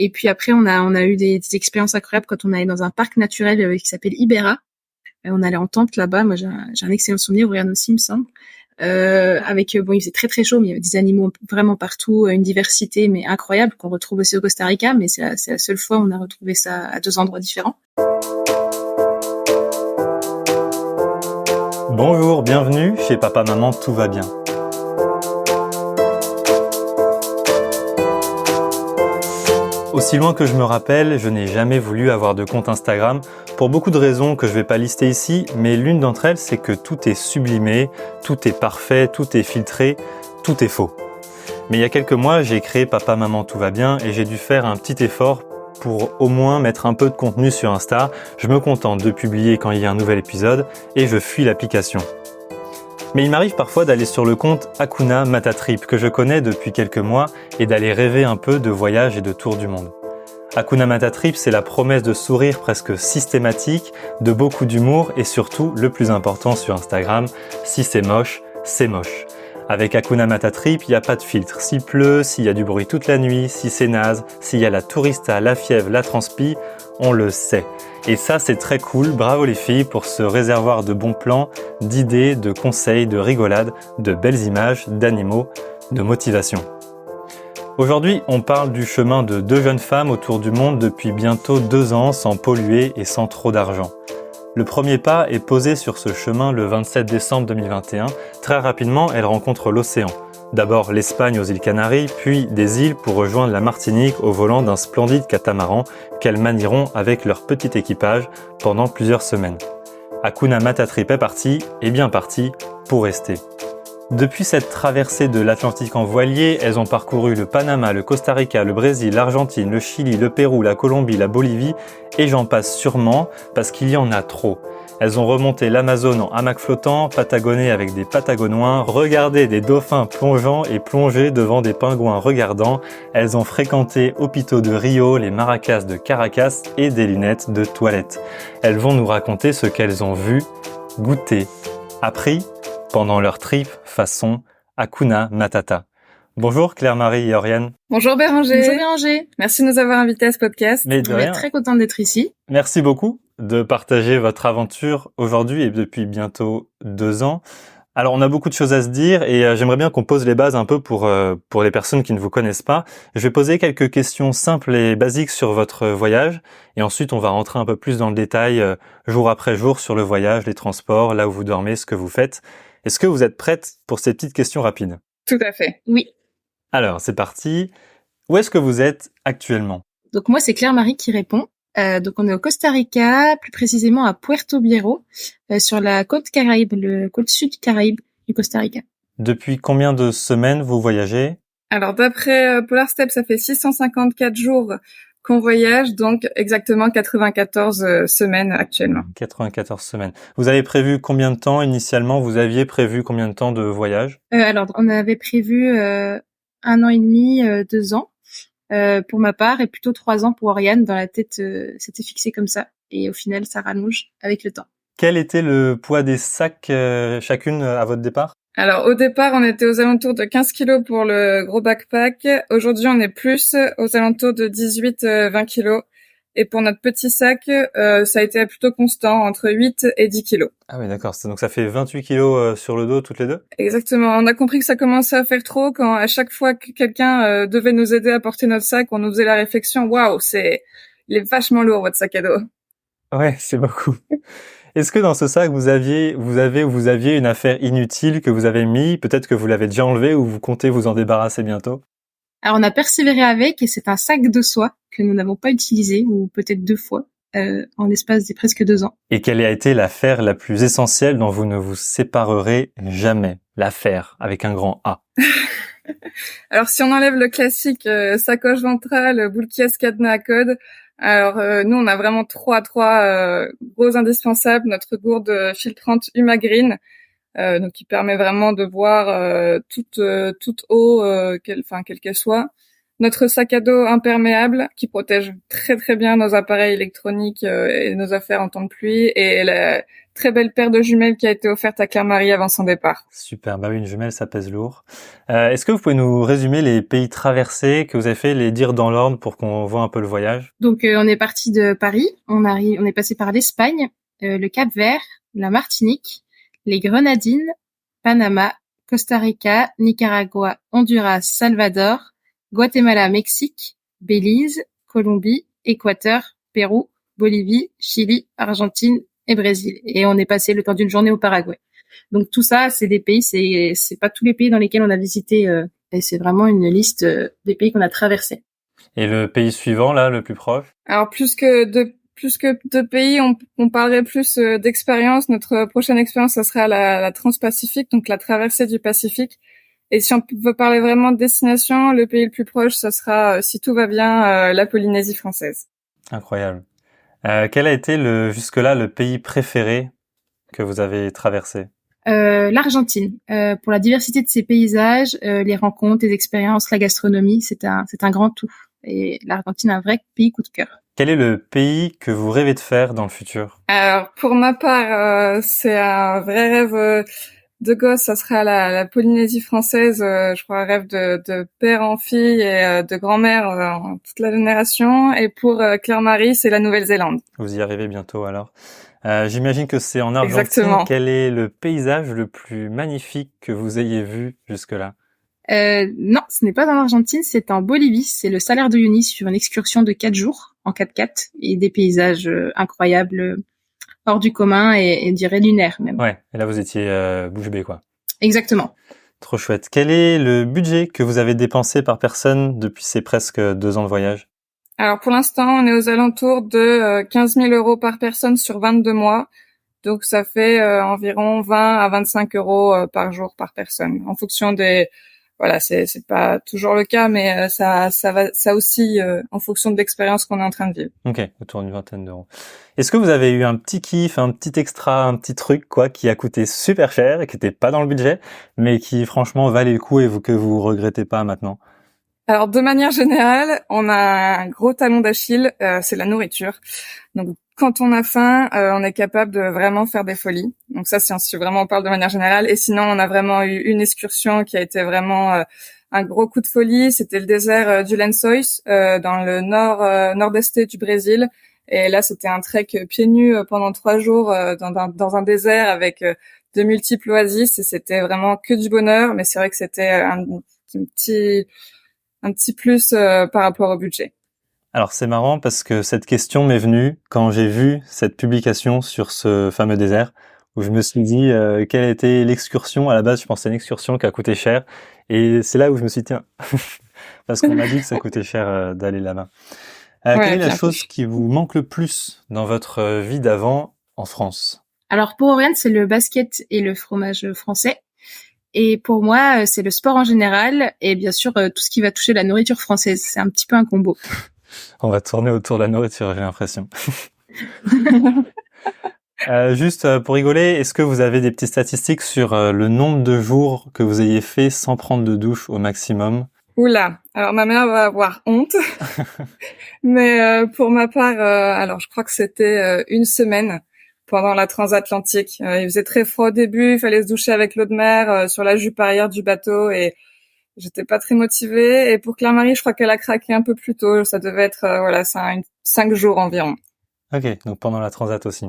Et puis après, on a eu des expériences incroyables quand on allait dans un parc naturel qui s'appelle Ibera. On allait en tente là-bas. Moi, j'ai un excellent souvenir. Oriane aussi, il me semble. Avec il faisait très très chaud, mais il y avait des animaux vraiment partout, une diversité mais incroyable qu'on retrouve aussi au Costa Rica. Mais c'est la seule fois où on a retrouvé ça à 2 endroits différents. Bonjour, bienvenue chez Papa Maman Tout va bien. Aussi loin que je me rappelle, je n'ai jamais voulu avoir de compte Instagram pour beaucoup de raisons que je ne vais pas lister ici, mais l'une d'entre elles, c'est que tout est sublimé, tout est parfait, tout est filtré, tout est faux. Mais il y a quelques mois, j'ai créé Papa Maman Tout va bien et j'ai dû faire un petit effort pour au moins mettre un peu de contenu sur Insta. Je me contente de publier quand il y a un nouvel épisode et je fuis l'application. Mais il m'arrive parfois d'aller sur le compte Hakuna Matatrip que je connais depuis quelques mois et d'aller rêver un peu de voyage et de tour du monde. Hakuna Matatrip, c'est la promesse de sourire presque systématique, de beaucoup d'humour et surtout, le plus important sur Instagram, si c'est moche, c'est moche. Avec Hakuna Matatrip, il n'y a pas de filtre. S'il pleut, s'il y a du bruit toute la nuit, si c'est naze, s'il y a la tourista, la fièvre, la transpi, on le sait. Et ça, c'est très cool. Bravo les filles pour ce réservoir de bons plans, d'idées, de conseils, de rigolades, de belles images, d'animaux, de motivation. Aujourd'hui, on parle du chemin de 2 jeunes femmes autour du monde depuis bientôt 2 ans sans polluer et sans trop d'argent. Le premier pas est posé sur ce chemin le 27 décembre 2021. Très rapidement, elles rencontrent l'océan. D'abord l'Espagne aux îles Canaries, puis des îles pour rejoindre la Martinique au volant d'un splendide catamaran qu'elles manieront avec leur petit équipage pendant plusieurs semaines. Hakuna Matatrip est parti, et bien parti, pour rester. Depuis cette traversée de l'Atlantique en voilier, elles ont parcouru le Panama, le Costa Rica, le Brésil, l'Argentine, le Chili, le Pérou, la Colombie, la Bolivie, et j'en passe sûrement parce qu'il y en a trop. Elles ont remonté l'Amazone en hamac flottant, patagonné avec des Patagonois, regardé des dauphins plongeants et plongé devant des pingouins regardants. Elles ont fréquenté hôpitaux de Rio, les maracas de Caracas et des lunettes de toilette. Elles vont nous raconter ce qu'elles ont vu, goûté, appris pendant leur trip façon Hakuna Matata. Bonjour Claire-Marie et Oriane. Bonjour Béranger. Bonjour Béranger. Merci de nous avoir invités à ce podcast. Mais de On est rien. très contente d'être ici. Merci beaucoup de partager votre aventure aujourd'hui et depuis bientôt 2 ans. Alors on a beaucoup de choses à se dire et j'aimerais bien qu'on pose les bases un peu pour les personnes qui ne vous connaissent pas. Je vais poser quelques questions simples et basiques sur votre voyage et ensuite on va rentrer un peu plus dans le détail jour après jour sur le voyage, les transports, là où vous dormez, ce que vous faites. Est-ce que vous êtes prête pour ces petites questions rapides ? Tout à fait. Oui. Alors c'est parti. Où est-ce que vous êtes actuellement ? Donc moi, c'est Claire-Marie qui répond. Donc on est au Costa Rica, plus précisément à Puerto Viejo, sur la côte Caraïbe, le côte sud Caraïbe du Costa Rica. Depuis combien de semaines vous voyagez ? Alors d'après Polar Step, ça fait 654 jours qu'on voyage, donc exactement 94 semaines actuellement. 94 semaines. Vous avez prévu combien de temps initialement ? Vous aviez prévu combien de temps de voyage ? Alors on avait prévu 1 an et demi, 2 ans pour ma part et plutôt 3 ans pour Oriane. Dans la tête, c'était fixé comme ça. Et au final, ça rallonge avec le temps. Quel était le poids des sacs chacune à votre départ ? Alors au départ, on était aux alentours de 15 kilos pour le gros backpack. Aujourd'hui, on est plus aux alentours de 18-20 kilos. Et pour notre petit sac, ça a été plutôt constant, entre 8 et 10 kilos. Ah oui, d'accord. Donc ça fait 28 kilos sur le dos toutes les deux ? Exactement. On a compris que ça commençait à faire trop quand à chaque fois que quelqu'un devait nous aider à porter notre sac, on nous faisait la réflexion, waouh, il est vachement lourd votre sac à dos. Ouais, c'est beaucoup. Est-ce que dans ce sac vous aviez une affaire inutile que vous avez mis, peut-être que vous l'avez déjà enlevé ou vous comptez vous en débarrasser bientôt ? Alors on a persévéré avec et c'est un sac de soie que nous n'avons pas utilisé, ou peut-être 2 fois, en l'espace des presque 2 ans. Et quelle a été l'affaire la plus essentielle dont vous ne vous séparerez jamais ? L'affaire, avec un grand A. Alors si on enlève le classique sacoche ventrale, boule caisse, cadenas à code, alors nous on a vraiment trois gros indispensables. Notre gourde filtrante Huma Green, donc qui permet vraiment de voir toute eau, quelle qu'elle soit. notre sac à dos imperméable qui protège très très bien nos appareils électroniques et nos affaires en temps de pluie, et la très belle paire de jumelles qui a été offerte à Claire-Marie avant son départ. Super, bah oui, une jumelle, ça pèse lourd. Est-ce que vous pouvez nous résumer les pays traversés que vous avez fait, les dire dans l'ordre pour qu'on voit un peu le voyage? Donc on est parti de Paris, on est passé par l'Espagne, le Cap-Vert, la Martinique, les Grenadines, Panama, Costa Rica, Nicaragua, Honduras, Salvador, Guatemala, Mexique, Belize, Colombie, Équateur, Pérou, Bolivie, Chili, Argentine et Brésil. Et on est passé le temps d'une journée au Paraguay. Donc tout ça, c'est des pays, c'est pas tous les pays dans lesquels on a visité, et c'est vraiment une liste des pays qu'on a traversés. Et le pays suivant, là, le plus proche? Alors plus que de pays, on parlerait plus d'expérience. Notre prochaine expérience, ça sera la Transpacifique, donc la traversée du Pacifique. Et si on veut parler vraiment de destination, le pays le plus proche, ça sera, si tout va bien, la Polynésie française. Incroyable. Quel a été jusque-là le pays préféré que vous avez traversé? L'Argentine, pour la diversité de ses paysages, les rencontres, les expériences, la gastronomie, c'est un grand tout. Et l'Argentine, un vrai pays coup de cœur. Quel est le pays que vous rêvez de faire dans le futur? Alors, pour ma part, c'est un vrai rêve de gosse, ça sera la Polynésie française. Je crois un rêve de père en fille et de grand-mère en toute la génération. Et pour Claire-Marie, c'est la Nouvelle-Zélande. Vous y arrivez bientôt alors. J'imagine que c'est en Argentine. Exactement. Quel est le paysage le plus magnifique que vous ayez vu jusque-là? Non, ce n'est pas en Argentine, c'est en Bolivie. C'est le Salar de Uyuni sur une excursion de 4 jours en 4x4 et des paysages incroyables, hors du commun et je dirais lunaires même. Ouais, et là vous étiez bouche bée quoi. Exactement. Trop chouette. Quel est le budget que vous avez dépensé par personne depuis ces presque 2 ans de voyage? Alors pour l'instant, on est aux alentours de 15 000 euros par personne sur 22 mois. Donc ça fait environ 20 à 25 euros par jour par personne, en fonction des... Voilà, c'est pas toujours le cas, mais ça aussi en fonction de l'expérience qu'on est en train de vivre. Ok, autour d'une vingtaine d'euros. Est-ce que vous avez eu un petit kiff, un petit extra, un petit truc quoi qui a coûté super cher et qui était pas dans le budget, mais qui franchement valait le coup et que vous regrettez pas maintenant? Alors de manière générale, on a un gros talon d'Achille, c'est la nourriture. Donc quand on a faim, on est capable de vraiment faire des folies. Donc ça, si vraiment on parle de manière générale. Et sinon, on a vraiment eu une excursion qui a été vraiment un gros coup de folie. C'était le désert du Lençóis, dans le nord-est du Brésil. Et là, c'était un trek pieds nus pendant 3 jours dans un désert avec de multiples oasis. Et c'était vraiment que du bonheur. Mais c'est vrai que c'était un petit plus par rapport au budget. Alors c'est marrant parce que cette question m'est venue quand j'ai vu cette publication sur ce fameux désert où je me suis dit quelle était l'excursion. À la base, je pensais à une excursion qui a coûté cher et c'est là où je me suis dit tiens, parce qu'on m'a dit que ça coûtait cher d'aller là-bas. Quelle est la chose qui vous manque le plus dans votre vie d'avant en France? Alors pour Oriane, c'est le basket et le fromage français. Et pour moi, c'est le sport en général et bien sûr tout ce qui va toucher la nourriture française. C'est un petit peu un combo. On va tourner autour de la nourriture, j'ai l'impression. Juste pour rigoler, est-ce que vous avez des petites statistiques sur le nombre de jours que vous ayez fait sans prendre de douche au maximum? Oula, alors ma mère va avoir honte. Mais pour ma part, alors je crois que c'était 1 semaine pendant la transatlantique. Il faisait très froid au début, il fallait se doucher avec l'eau de mer sur la jupe arrière du bateau et j'étais pas très motivée. Et pour Claire-Marie, je crois qu'elle a craqué un peu plus tôt. Ça devait être 5 jours environ. Ok, donc pendant la transat aussi.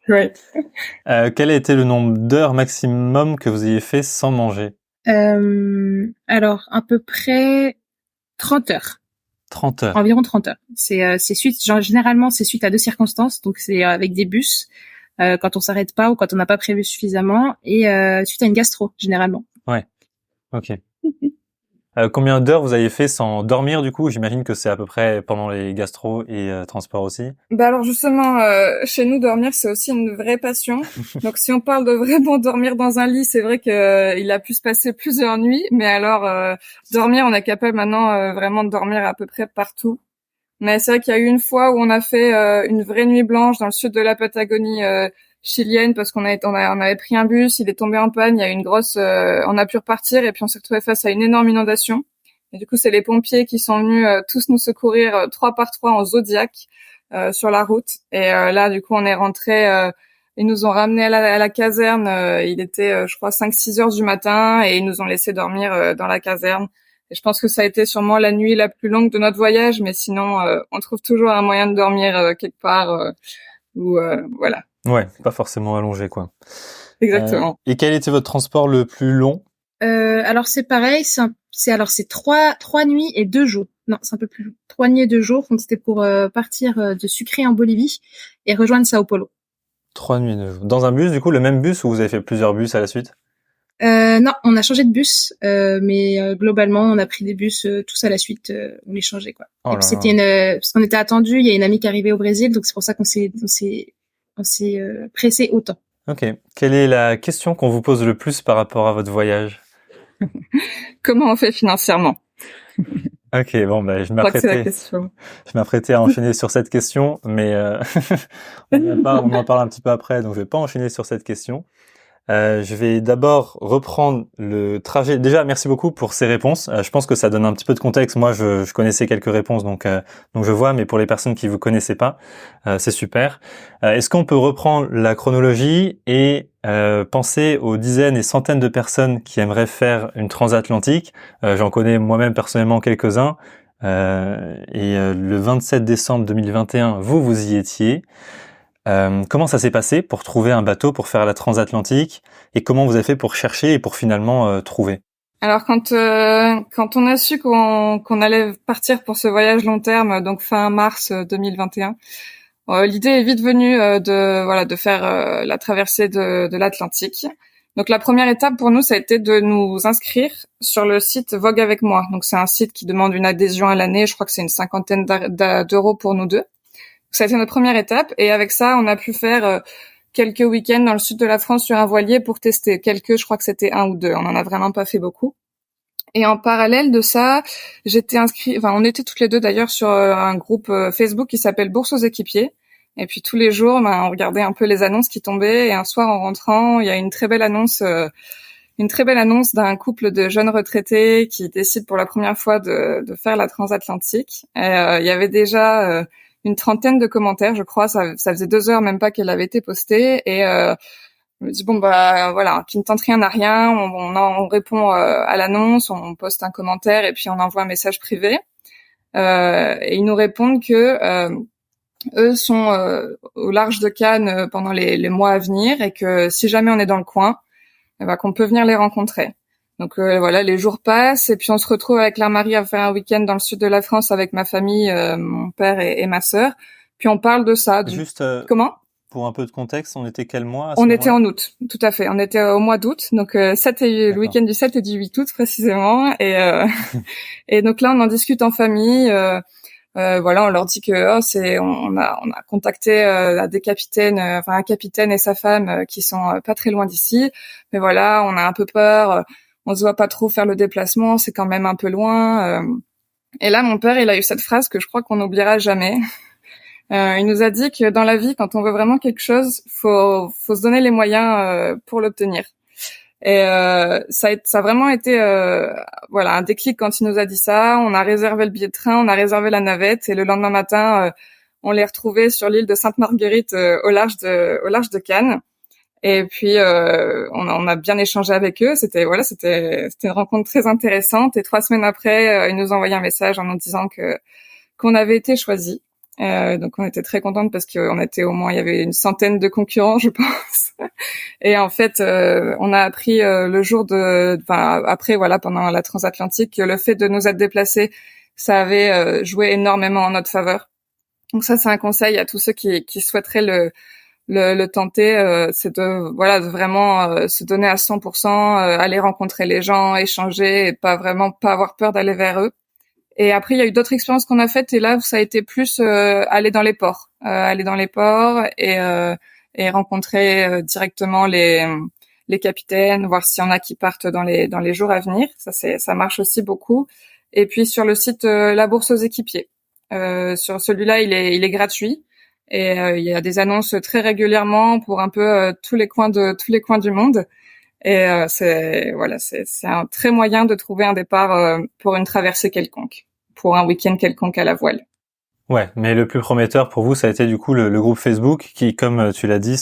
Oui. Quel a été le nombre d'heures maximum que vous ayez fait sans manger? Alors à peu près 30 heures. 30 heures. Environ 30 heures. C'est généralement c'est suite à 2 circonstances. Donc c'est avec des bus quand on s'arrête pas ou quand on n'a pas prévu suffisamment et suite à une gastro généralement. Ouais. Ok. Combien d'heures vous avez fait sans dormir du coup? J'imagine que c'est à peu près pendant les gastro et transports aussi. Bah alors justement, chez nous dormir c'est aussi une vraie passion. Donc si on parle de vraiment dormir dans un lit, c'est vrai que il a pu se passer plusieurs nuits, mais alors dormir, on est capable maintenant vraiment de dormir à peu près partout. Mais c'est vrai qu'il y a eu une fois où on a fait une vraie nuit blanche dans le sud de la Patagonie chilienne parce on avait pris un bus, il est tombé en panne, il y a eu une grosse on a pu repartir et puis on s'est retrouvé face à une énorme inondation Et du coup, c'est les pompiers qui sont venus tous nous secourir 3 par 3 en zodiaque sur la route. Et là, du coup, on est rentré. Ils nous ont ramenés à la caserne. Il était, je crois, 5-6 heures du matin, et ils nous ont laissé dormir dans la caserne. Et je pense que ça a été sûrement la nuit la plus longue de notre voyage, mais sinon, on trouve toujours un moyen de dormir quelque part. Voilà. Ouais, pas forcément allongé, quoi. Exactement. Et quel était votre transport le plus long? Alors c'est pareil, c'est trois nuits et 2 jours. Non, c'est un peu plus long. 3 nuits et 2 jours. Donc c'était pour partir de Sucre en Bolivie et rejoindre Sao Paulo. 3 nuits, 2 jours. Dans un bus, du coup, le même bus, ou vous avez fait plusieurs bus à la suite? Non, on a changé de bus, mais globalement on a pris des bus tous à la suite. On les changeait, quoi. Oh Et là puis c'était là. parce qu'on était attendu. Il y a une amie qui arrivait au Brésil, donc c'est pour ça qu'on s'est pressé autant. Ok. Quelle est la question qu'on vous pose le plus par rapport à votre voyage? Comment on fait financièrement? Ok, bon, bah, Je crois que c'est la question. je m'apprêtais à enchaîner sur cette question, mais on en parle un petit peu après, donc je vais pas enchaîner sur cette question. Je vais d'abord reprendre le trajet. Déjà, merci beaucoup pour ces réponses. Je pense que ça donne un petit peu de contexte. Moi, je connaissais quelques réponses, donc je vois, mais pour les personnes qui vous connaissaient pas, c'est super. Est-ce qu'on peut reprendre la chronologie et penser aux dizaines et centaines de personnes qui aimeraient faire une transatlantique? J'en connais moi-même personnellement quelques-uns. Le 27 décembre 2021, vous y étiez. Comment ça s'est passé pour trouver un bateau pour faire la transatlantique, et comment vous avez fait pour chercher et pour finalement trouver? Alors quand on a su qu'on allait partir pour ce voyage long terme, donc fin mars 2021, l'idée est vite venue de faire la traversée de l'Atlantique. Donc la première étape pour nous, ça a été de nous inscrire sur le site Vogue avec moi. Donc c'est un site qui demande une adhésion à l'année. Je crois que c'est une cinquantaine d'euros pour nous deux. Ça a été notre première étape, et avec ça, on a pu faire quelques week-ends dans le sud de la France sur un voilier pour tester. Je crois que c'était 1 ou 2. On en a vraiment pas fait beaucoup. Et en parallèle de ça, on était toutes les deux d'ailleurs sur un groupe Facebook qui s'appelle Bourse aux équipiers. Et puis tous les jours, on regardait un peu les annonces qui tombaient. Et un soir, en rentrant, il y a une très belle annonce d'un couple de jeunes retraités qui décident pour la première fois de faire la transatlantique. Et il y avait déjà une trentaine de commentaires, je crois. Ça faisait 2 heures même pas qu'elle avait été postée, et je me dis bon bah voilà, qui ne tente rien n'a rien. On répond à l'annonce, on poste un commentaire et puis on envoie un message privé. Et ils nous répondent que eux sont au large de Cannes pendant les mois à venir, et que si jamais on est dans le coin, qu'on peut venir les rencontrer. Donc voilà, les jours passent, et puis on se retrouve avec la Marie à faire un week-end dans le sud de la France avec ma famille, mon père et ma sœur. Puis on parle de ça. Juste Comment? pour un peu de contexte, on était quel mois à ce On moment-là? était en août, tout à fait. On était au mois d'août, donc le week-end du 7 et du 8 août précisément. Et et donc là, on en discute en famille. Voilà, on leur dit que on a contacté des capitaines, un capitaine et sa femme qui sont pas très loin d'ici. Mais voilà, on a un peu peur. On se voit pas trop faire le déplacement, c'est quand même un peu loin. Et là, mon père, il a eu cette phrase que je crois qu'on n'oubliera jamais. Il nous a dit que dans la vie, quand on veut vraiment quelque chose, faut se donner les moyens pour l'obtenir. Et ça a vraiment été un déclic quand il nous a dit ça. On a réservé le billet de train, on a réservé la navette, et le lendemain matin, on les retrouvés sur l'île de Sainte-Marguerite au large de Cannes. Et puis on a bien échangé avec eux. C'était une rencontre très intéressante. Et 3 semaines après, ils nous ont envoyé un message en nous disant qu'on avait été choisis. Donc on était très contente parce qu'on était il y avait une centaine de concurrents, je pense. Et en fait, on a appris pendant la transatlantique, que le fait de nous être déplacés, ça avait joué énormément en notre faveur. Donc ça, c'est un conseil à tous ceux qui souhaiteraient le tenter, c'est de vraiment se donner à 100%, aller rencontrer les gens, échanger, et pas avoir peur d'aller vers eux. Et après, il y a eu d'autres expériences qu'on a faites, et là, ça a été plus aller dans les ports, et rencontrer directement les capitaines, voir s'il y en a qui partent dans les jours à venir. Ça marche aussi beaucoup. Et puis sur le site La Bourse aux équipiers, sur celui-là, il est gratuit, et il y a des annonces très régulièrement pour un peu tous les coins du monde. Et c'est un très moyen de trouver un départ pour une traversée quelconque, pour un week-end quelconque à la voile. Ouais, mais le plus prometteur pour vous, ça a été du coup le groupe Facebook qui, comme tu l'as dit,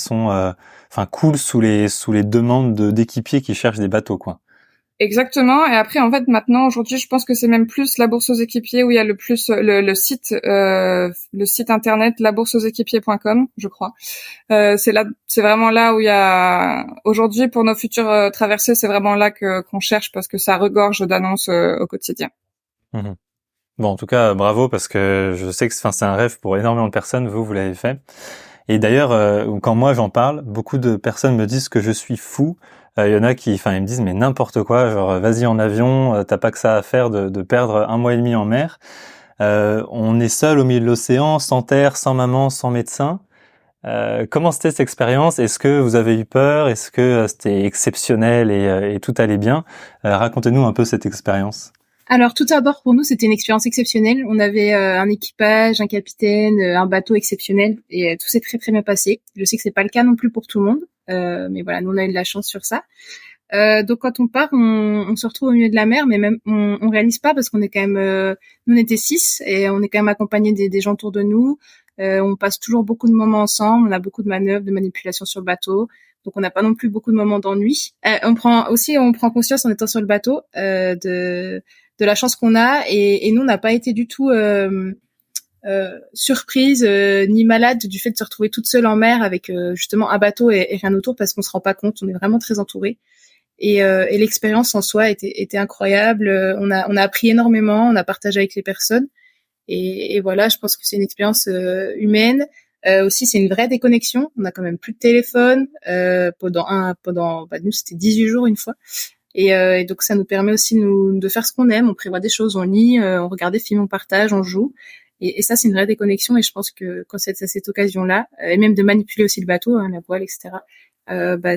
coule sous les demandes d'équipiers qui cherchent des bateaux, quoi. Exactement. Et après, en fait, maintenant, aujourd'hui, je pense que c'est même plus la bourse aux équipiers où il y a le plus le site internet labourseauxéquipiers.com, je crois. C'est vraiment là où il y a aujourd'hui pour nos futures traversées, c'est vraiment là qu'on cherche parce que ça regorge d'annonces au quotidien. Mhm. Bon, en tout cas, bravo parce que je sais que c'est un rêve pour énormément de personnes. Vous l'avez fait. Et d'ailleurs, quand moi j'en parle, beaucoup de personnes me disent que je suis fou. Il y en a ils me disent mais n'importe quoi, genre vas-y en avion, t'as pas que ça à faire de perdre 1 mois et demi en mer. On est seul au milieu de l'océan, sans terre, sans maman, sans médecin. Comment c'était cette expérience? Est-ce que vous avez eu peur? Est-ce que c'était exceptionnel et tout allait bien? Racontez-nous un peu cette expérience. Alors tout d'abord pour nous c'était une expérience exceptionnelle. On avait un équipage, un capitaine, un bateau exceptionnel et tout s'est très très bien passé. Je sais que c'est pas le cas non plus pour tout le monde, mais voilà, nous on a eu de la chance sur ça. Donc quand on part, on se retrouve au milieu de la mer, mais même on réalise pas parce qu'on est quand même, nous on était 6 et on est quand même accompagné des gens autour de nous. On passe toujours beaucoup de moments ensemble, on a beaucoup de manœuvres, de manipulations sur le bateau. Donc on n'a pas non plus beaucoup de moments d'ennui. On prend conscience en étant sur le bateau de la chance qu'on a et nous on n'a pas été du tout surprise ni malade du fait de se retrouver toute seule en mer avec justement un bateau et rien autour parce qu'on se rend pas compte. On est vraiment très entouré. Et l'expérience en soi était incroyable. On a appris énormément, on a partagé avec les personnes. Et voilà, je pense que c'est une expérience humaine. Aussi, c'est une vraie déconnexion. On a quand même plus de téléphone nous c'était 18 jours une fois. Et donc ça nous permet aussi de faire ce qu'on aime. On prévoit des choses, on lit, on regarde des films, on partage, on joue. Et ça, c'est une vraie déconnexion. Et je pense que quand c'est à cette occasion-là, et même de manipuler aussi le bateau, la voile, etc.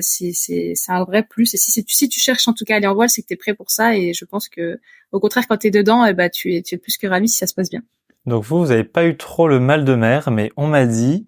C'est un vrai plus. Et si tu cherches en tout cas à aller en voile, c'est que t'es prêt pour ça. Et je pense que au contraire, quand t'es dedans, tu es plus que ravi si ça se passe bien. Donc vous avez pas eu trop le mal de mer, mais on m'a dit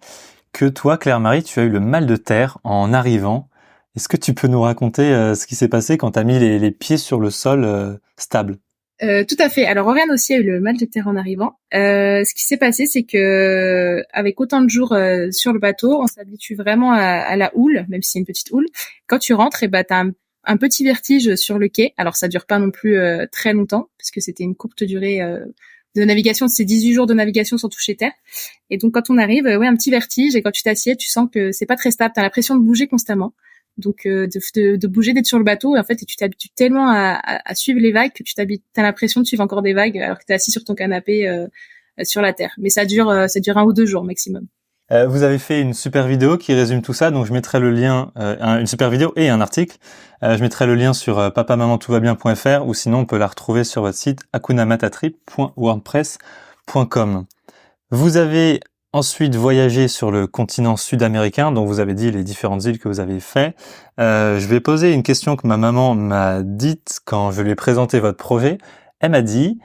que toi, Claire-Marie, tu as eu le mal de terre en arrivant. Est-ce que tu peux nous raconter ce qui s'est passé quand tu as mis les pieds sur le sol stable? Tout à fait. Alors Oriane aussi a eu le mal de terre en arrivant. Ce qui s'est passé, c'est que avec autant de jours sur le bateau, on s'habitue vraiment à la houle, même si c'est une petite houle. Quand tu rentres, t'as un petit vertige sur le quai. Alors ça dure pas non plus très longtemps, puisque c'était une courte durée de navigation. C'est 18 jours de navigation sans toucher terre. Et donc quand on arrive, un petit vertige. Et quand tu t'assieds, tu sens que c'est pas très stable. T'as l'impression de bouger constamment. Donc de bouger, d'être sur le bateau, et en fait, et tu t'habitues tellement à suivre les vagues que t'as l'impression de suivre encore des vagues alors que t'es assis sur ton canapé sur la terre. Mais ça dure 1 ou 2 jours maximum. Vous avez fait une super vidéo qui résume tout ça, donc je mettrai le lien, une super vidéo et un article. Je mettrai le lien sur papamamantoutva-bien.fr ou sinon on peut la retrouver sur votre site hakunamatatrip.wordpress.com. Vous avez ensuite voyagé sur le continent sud-américain, dont vous avez dit les différentes îles que vous avez fait. Je vais poser une question que ma maman m'a dite quand je lui ai présenté votre projet. Elle m'a dit,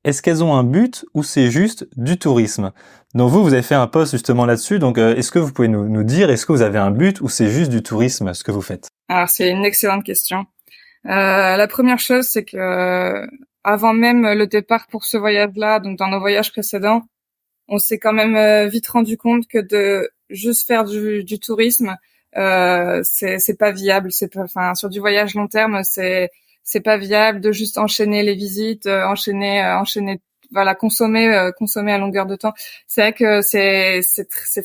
est-ce qu'elles ont un but ou c'est juste du tourisme? Donc vous avez fait un post justement là-dessus, donc est-ce que vous pouvez nous dire, est-ce que vous avez un but ou c'est juste du tourisme ce que vous faites? Alors c'est une excellente question. La première chose, c'est que avant même le départ pour ce voyage-là, donc dans nos voyages précédents, on s'est quand même vite rendu compte que de juste faire du tourisme, c'est pas viable. Sur du voyage long terme, c'est pas viable de juste enchaîner les visites, enchaîner, consommer à longueur de temps. C'est vrai que c'est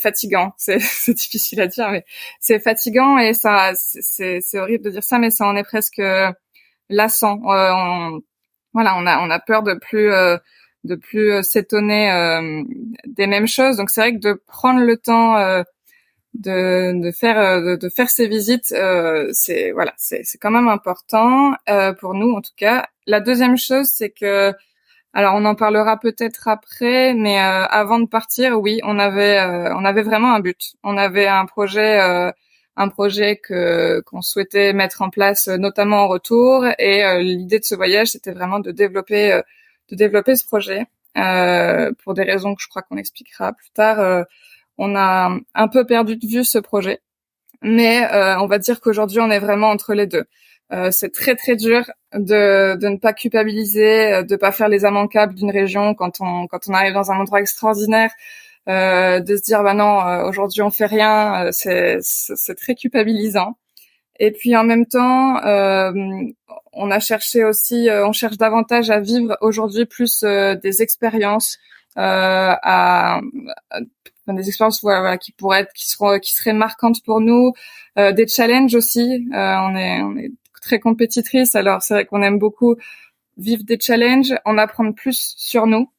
fatigant. C'est difficile à dire, mais c'est fatigant et ça, c'est horrible de dire ça, mais ça en est presque lassant. On a peur de plus s'étonner des mêmes choses. Donc c'est vrai que de prendre le temps de faire ces visites, c'est quand même important pour nous en tout cas. La deuxième chose, c'est que alors on en parlera peut-être après, mais avant de partir, oui, on avait vraiment un but. On avait un projet qu'on souhaitait mettre en place, notamment en retour. Et l'idée de ce voyage, c'était vraiment de développer ce projet. Pour des raisons que je crois qu'on expliquera plus tard, on a un peu perdu de vue ce projet. Mais on va dire qu'aujourd'hui, on est vraiment entre les deux. C'est très très dur de ne pas culpabiliser, de pas faire les immanquables d'une région quand on arrive dans un endroit extraordinaire, de se dire bah non, aujourd'hui on fait rien, c'est très culpabilisant. Et puis en même temps, on a cherché aussi, on cherche davantage à vivre aujourd'hui plus des expériences, enfin, des expériences voilà, qui seraient marquantes pour nous, des challenges aussi. On est très compétitrice, alors c'est vrai qu'on aime beaucoup vivre des challenges, en apprendre plus sur nous,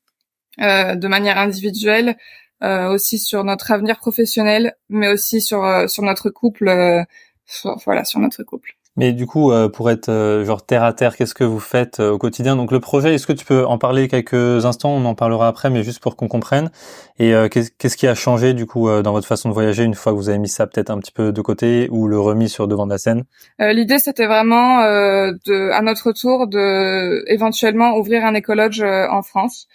de manière individuelle, aussi sur notre avenir professionnel, mais aussi sur notre couple, voilà, sur notre couple. Mais du coup, pour être genre terre à terre, qu'est-ce que vous faites au quotidien? Donc le projet, est-ce que tu peux en parler quelques instants? On en parlera après, mais juste pour qu'on comprenne. Et qu'est-ce qui a changé du coup dans votre façon de voyager une fois que vous avez mis ça peut-être un petit peu de côté ou le remis sur devant de la scène? L'idée, c'était vraiment à notre tour, de éventuellement ouvrir un écologe en France.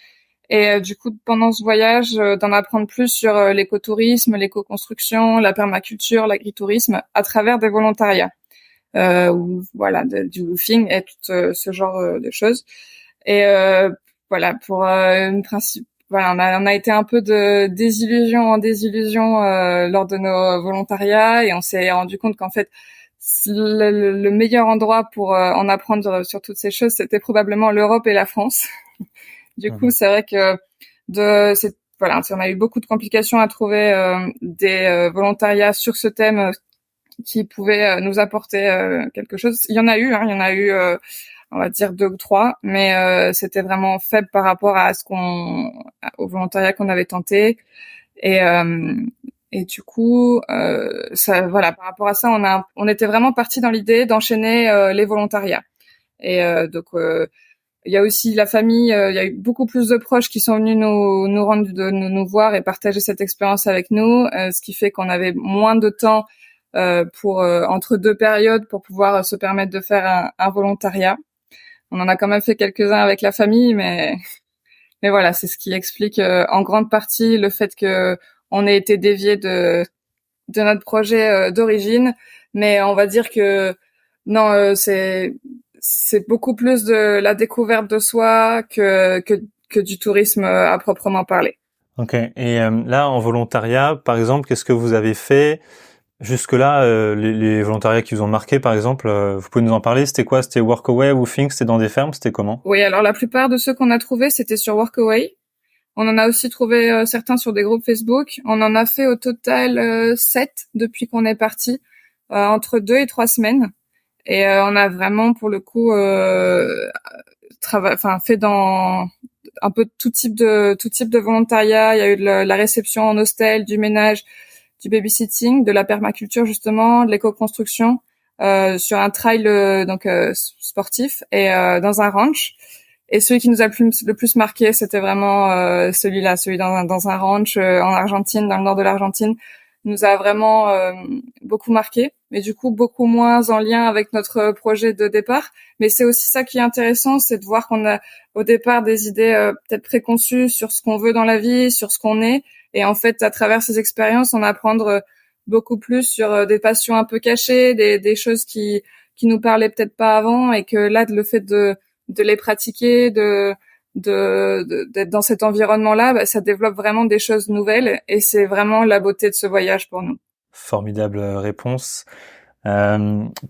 Et du coup, pendant ce voyage, d'en apprendre plus sur l'écotourisme, l'éco-construction, la permaculture, l'agritourisme, à travers des volontariats. Ou voilà, du woofing et tout ce genre de choses. Et voilà, pour une principe, voilà, on a été un peu de désillusion en désillusion lors de nos volontariats, et on s'est rendu compte qu'en fait le meilleur endroit pour en apprendre sur toutes ces choses, c'était probablement l'Europe et la France. Du coup, c'est vrai que voilà, on a eu beaucoup de complications à trouver des volontariats sur ce thème qui pouvaient nous apporter quelque chose. Il y en a eu, on va dire 2 ou 3, mais c'était vraiment faible par rapport à au volontariat qu'on avait tenté. Et du coup, ça, voilà, par rapport à ça, on était vraiment parti dans l'idée d'enchaîner les volontariats. Et donc il y a aussi la famille, il y a eu beaucoup plus de proches qui sont venus nous voir et partager cette expérience avec nous, ce qui fait qu'on avait moins de temps pour entre deux périodes pour pouvoir se permettre de faire un volontariat. On en a quand même fait quelques-uns avec la famille, mais voilà, c'est ce qui explique en grande partie le fait que on ait été dévié de notre projet d'origine. Mais on va dire que non, c'est beaucoup plus de la découverte de soi que du tourisme à proprement parler. Ok. Et là, en volontariat, par exemple, qu'est-ce que vous avez fait jusque-là? Les volontariats qui vous ont marqué, par exemple, vous pouvez nous en parler? C'était quoi? C'était Workaway, Woofing? C'était dans des fermes? C'était comment? Oui, alors la plupart de ceux qu'on a trouvés, c'était sur Workaway. On en a aussi trouvé certains sur des groupes Facebook. On en a fait au total 7 depuis qu'on est parti, entre 2 et 3 semaines. Et on a vraiment, pour le coup, fait dans un peu tout type de volontariat. Il y a eu de la réception en hostel, du ménage, du babysitting, de la permaculture justement, de l'éco-construction, sur un trail sportif et dans un ranch. Et celui qui nous a le plus marqué, c'était vraiment celui-là, celui dans un ranch en Argentine, dans le nord de l'Argentine, nous a vraiment beaucoup marqué, mais du coup beaucoup moins en lien avec notre projet de départ. Mais c'est aussi ça qui est intéressant, c'est de voir qu'on a au départ des idées peut-être préconçues sur ce qu'on veut dans la vie, sur ce qu'on est, et en fait à travers ces expériences, on apprend beaucoup plus sur des passions un peu cachées, des choses qui nous parlaient peut-être pas avant, et que là le fait de les pratiquer, d'être dans cet environnement-là, bah, ça développe vraiment des choses nouvelles, et c'est vraiment la beauté de ce voyage pour nous. Formidable réponse.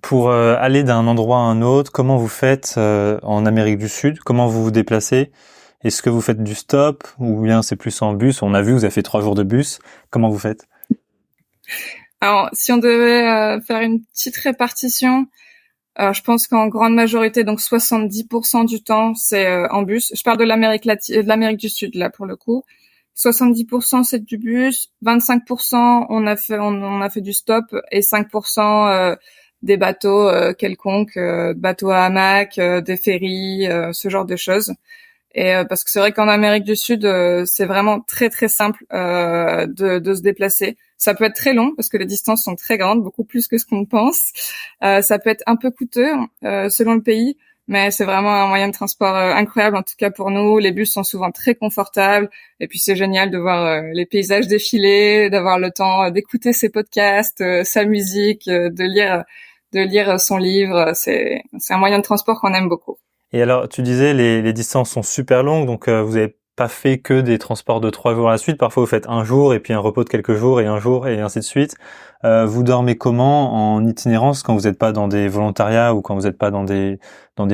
Pour aller d'un endroit à un autre, comment vous faites en Amérique du Sud? Comment vous vous déplacez? Est-ce que vous faites du stop ou bien c'est plus en bus? On a vu, vous avez fait 3 jours de bus. Comment vous faites? Alors, si on devait faire une petite répartition, je pense qu'en grande majorité, donc 70% du temps, c'est en bus. Je parle de de l'Amérique du Sud là pour le coup. 70% c'est du bus, 25% on a fait du stop, et 5% des bateaux quelconques, bateaux à hamac, des ferries, ce genre de choses. Et parce que c'est vrai qu'en Amérique du Sud, c'est vraiment très très simple de se déplacer. Ça peut être très long parce que les distances sont très grandes, beaucoup plus que ce qu'on pense. Ça peut être un peu coûteux selon le pays, mais c'est vraiment un moyen de transport incroyable, en tout cas pour nous. Les bus sont souvent très confortables, et puis c'est génial de voir les paysages défiler, d'avoir le temps d'écouter ses podcasts, sa musique, de lire son livre. C'est un moyen de transport qu'on aime beaucoup. Et alors, tu disais, les distances sont super longues, donc vous avez pas fait que des transports de 3 jours à la suite. Parfois, vous faites un jour et puis un repos de quelques jours et un jour et ainsi de suite. Vous dormez comment en itinérance quand vous n'êtes pas dans des volontariats ou quand vous n'êtes pas dans des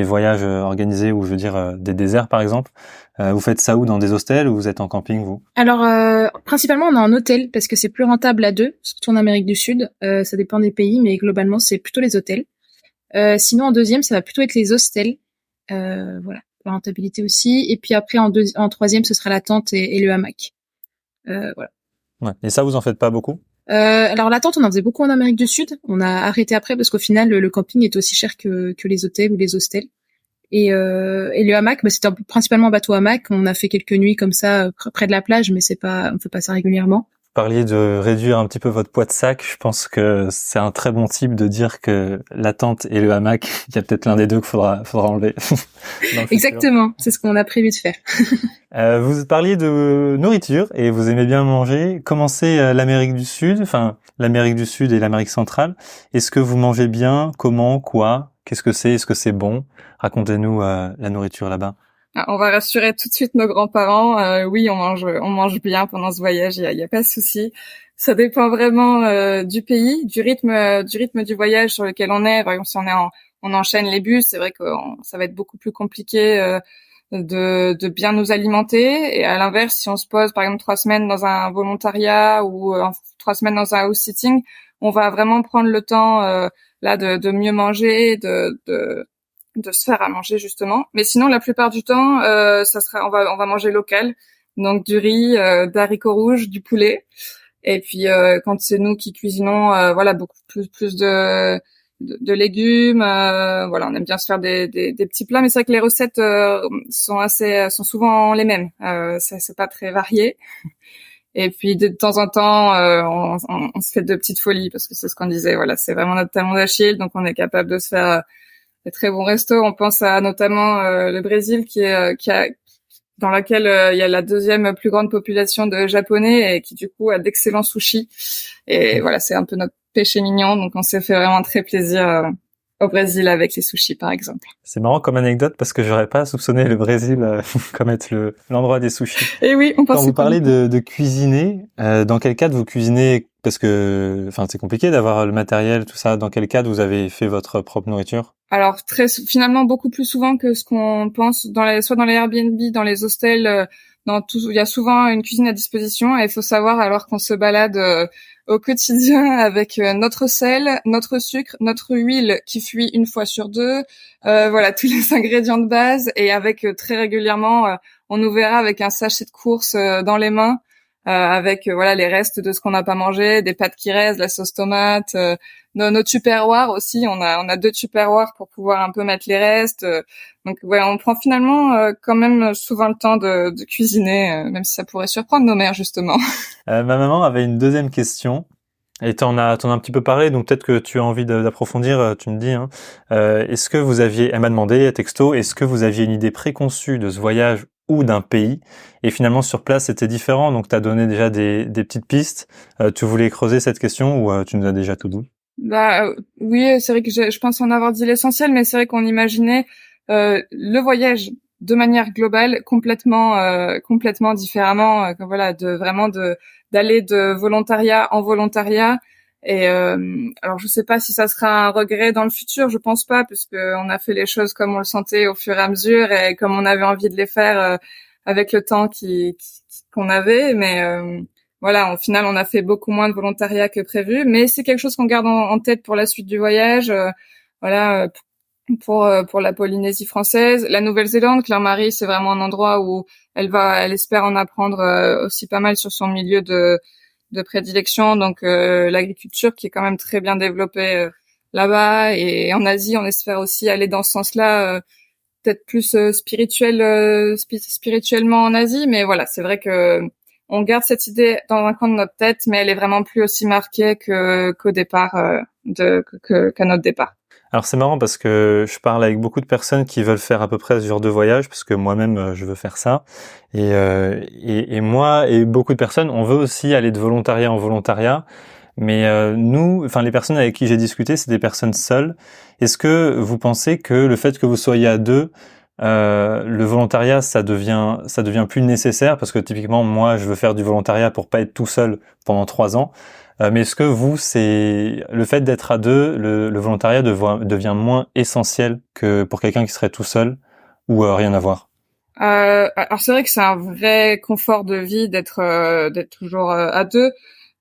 voyages organisés ou je veux dire des déserts par exemple. Vous faites ça où, dans des hostels ou vous êtes en camping vous? Alors, principalement, on est en hôtel parce que c'est plus rentable à deux, surtout en Amérique du Sud. Ça dépend des pays, mais globalement, c'est plutôt les hôtels. Sinon, en deuxième, ça va plutôt être les hostels. Voilà, la rentabilité aussi. Et puis après, en troisième, ce sera la tente et le hamac. Voilà. Ouais. Et ça, vous en faites pas beaucoup? Alors la tente, on en faisait beaucoup en Amérique du Sud. On a arrêté après parce qu'au final, le camping est aussi cher que les hôtels ou les hostels. Et le hamac, c'était principalement bateau hamac. On a fait quelques nuits comme ça près de la plage, mais on fait pas ça régulièrement. Vous parliez de réduire un petit peu votre poids de sac. Je pense que c'est un très bon type de dire que la tente et le hamac, il y a peut-être l'un des deux qu'il faudra enlever. Exactement, c'est ce qu'on a prévu de faire. Vous parliez de nourriture et vous aimez bien manger. Comment c'est l'Amérique du Sud, enfin l'Amérique du Sud et l'Amérique centrale? Est-ce que vous mangez bien? Comment? Quoi? Qu'est-ce que c'est? Est-ce que c'est bon? Racontez-nous la nourriture là-bas. On va rassurer tout de suite nos grands-parents. Oui, on mange bien pendant ce voyage. Il y a pas de souci. Ça dépend vraiment du pays, du rythme du voyage sur lequel on est. Par exemple, si on enchaîne les bus, c'est vrai que ça va être beaucoup plus compliqué de bien nous alimenter. Et à l'inverse, si on se pose par exemple 3 semaines dans un volontariat ou 3 semaines dans un house sitting, on va vraiment prendre le temps là de mieux manger, de se faire à manger justement. Mais sinon, la plupart du temps, on va manger local, donc du riz, d'haricots rouges, du poulet. Et puis quand c'est nous qui cuisinons, voilà, beaucoup plus de légumes. Voilà, on aime bien se faire des petits plats, mais c'est vrai que les recettes sont souvent les mêmes. C'est pas très varié. Et puis de temps en temps, on se fait de petites folies parce que c'est ce qu'on disait. Voilà, c'est vraiment notre talon d'Achille, donc on est capable de se faire des très bons restos. On pense à notamment le Brésil dans laquelle il y a la deuxième plus grande population de Japonais et qui du coup a d'excellents sushis. Et voilà, c'est un peu notre péché mignon. Donc on s'est fait vraiment très plaisir au Brésil avec les sushis par exemple. C'est marrant comme anecdote parce que j'aurais pas soupçonné le Brésil comme être l'endroit des sushis. Et oui, on pense. Quand vous parlez de cuisiner, dans quel cadre vous cuisinez? Parce que, enfin, c'est compliqué d'avoir le matériel, tout ça. Dans quel cadre vous avez fait votre propre nourriture? Alors finalement beaucoup plus souvent que ce qu'on pense soit dans les Airbnb, dans les hostels, il y a souvent une cuisine à disposition et il faut savoir alors qu'on se balade au quotidien avec notre sel, notre sucre, notre huile qui fuit une fois sur deux, voilà tous les ingrédients de base et avec très régulièrement on nous verra avec un sachet de course dans les mains. Avec voilà les restes de ce qu'on n'a pas mangé, des pâtes qui restent, la sauce tomate, nos tupperwares aussi, on a 2 tupperwares pour pouvoir un peu mettre les restes. Donc ouais, on prend finalement quand même souvent le temps de cuisiner, même si ça pourrait surprendre nos mères justement. Ma maman avait une deuxième question. Et t'en as un petit peu parlé, donc peut-être que tu as envie d'approfondir, tu me dis. Hein. Est-ce que vous aviez, elle m'a demandé, texto, est-ce que vous aviez une idée préconçue de ce voyage ou d'un pays? Et finalement, sur place, c'était différent, donc t'as donné déjà des petites pistes. Tu voulais creuser cette question ou tu nous as déjà tout dit? Oui, c'est vrai que je pense en avoir dit l'essentiel, mais c'est vrai qu'on imaginait le voyage de manière globale complètement différemment, voilà, d'aller de volontariat en volontariat. Et alors je sais pas si ça sera un regret dans le futur, je pense pas, puisque on a fait les choses comme on le sentait au fur et à mesure et comme on avait envie de les faire avec le temps qu'on avait. Mais voilà, au final, on a fait beaucoup moins de volontariat que prévu, mais c'est quelque chose qu'on garde en tête pour la suite du voyage. Voilà, pour la Polynésie française, la Nouvelle-Zélande, Claire-Marie, c'est vraiment un endroit où elle espère en apprendre aussi pas mal sur son milieu de prédilection, donc l'agriculture qui est quand même très bien développée là-bas, et en Asie, on espère aussi aller dans ce sens-là, peut-être plus spirituellement en Asie, mais voilà, c'est vrai que on garde cette idée dans un coin de notre tête, mais elle est vraiment plus aussi marquée qu'au départ, qu'à notre départ. Alors c'est marrant parce que je parle avec beaucoup de personnes qui veulent faire à peu près ce genre de voyage, parce que moi-même je veux faire ça. Et moi et beaucoup de personnes, on veut aussi aller de volontariat en volontariat. Mais nous, enfin les personnes avec qui j'ai discuté, c'est des personnes seules. Est-ce que vous pensez que le fait que vous soyez à deux, le volontariat, ça devient plus nécessaire parce que typiquement moi, je veux faire du volontariat pour pas être tout seul pendant 3 ans. Mais est-ce que vous, c'est le fait d'être à deux, le volontariat devient moins essentiel que pour quelqu'un qui serait tout seul ou rien à voir? Alors c'est vrai que c'est un vrai confort de vie d'être toujours à deux.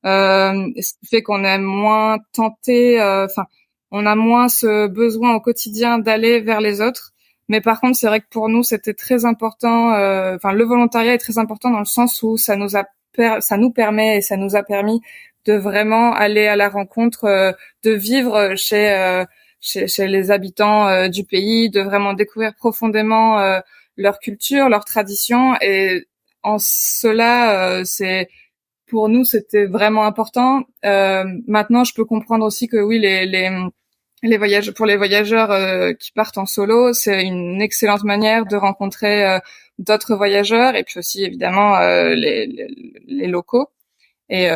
Ce qui fait qu'on est moins tenté, enfin, on a moins ce besoin au quotidien d'aller vers les autres. Mais par contre, c'est vrai que pour nous, c'était très important. Enfin, le volontariat est très important dans le sens où ça nous permet et ça nous a permis de vraiment aller à la rencontre, de vivre chez les habitants du pays, de vraiment découvrir profondément leur culture, leurs traditions. Et en cela, c'est pour nous, c'était vraiment important. Maintenant, je peux comprendre aussi que oui, pour les voyageurs qui partent en solo, c'est une excellente manière de rencontrer d'autres voyageurs et puis aussi évidemment les locaux. Et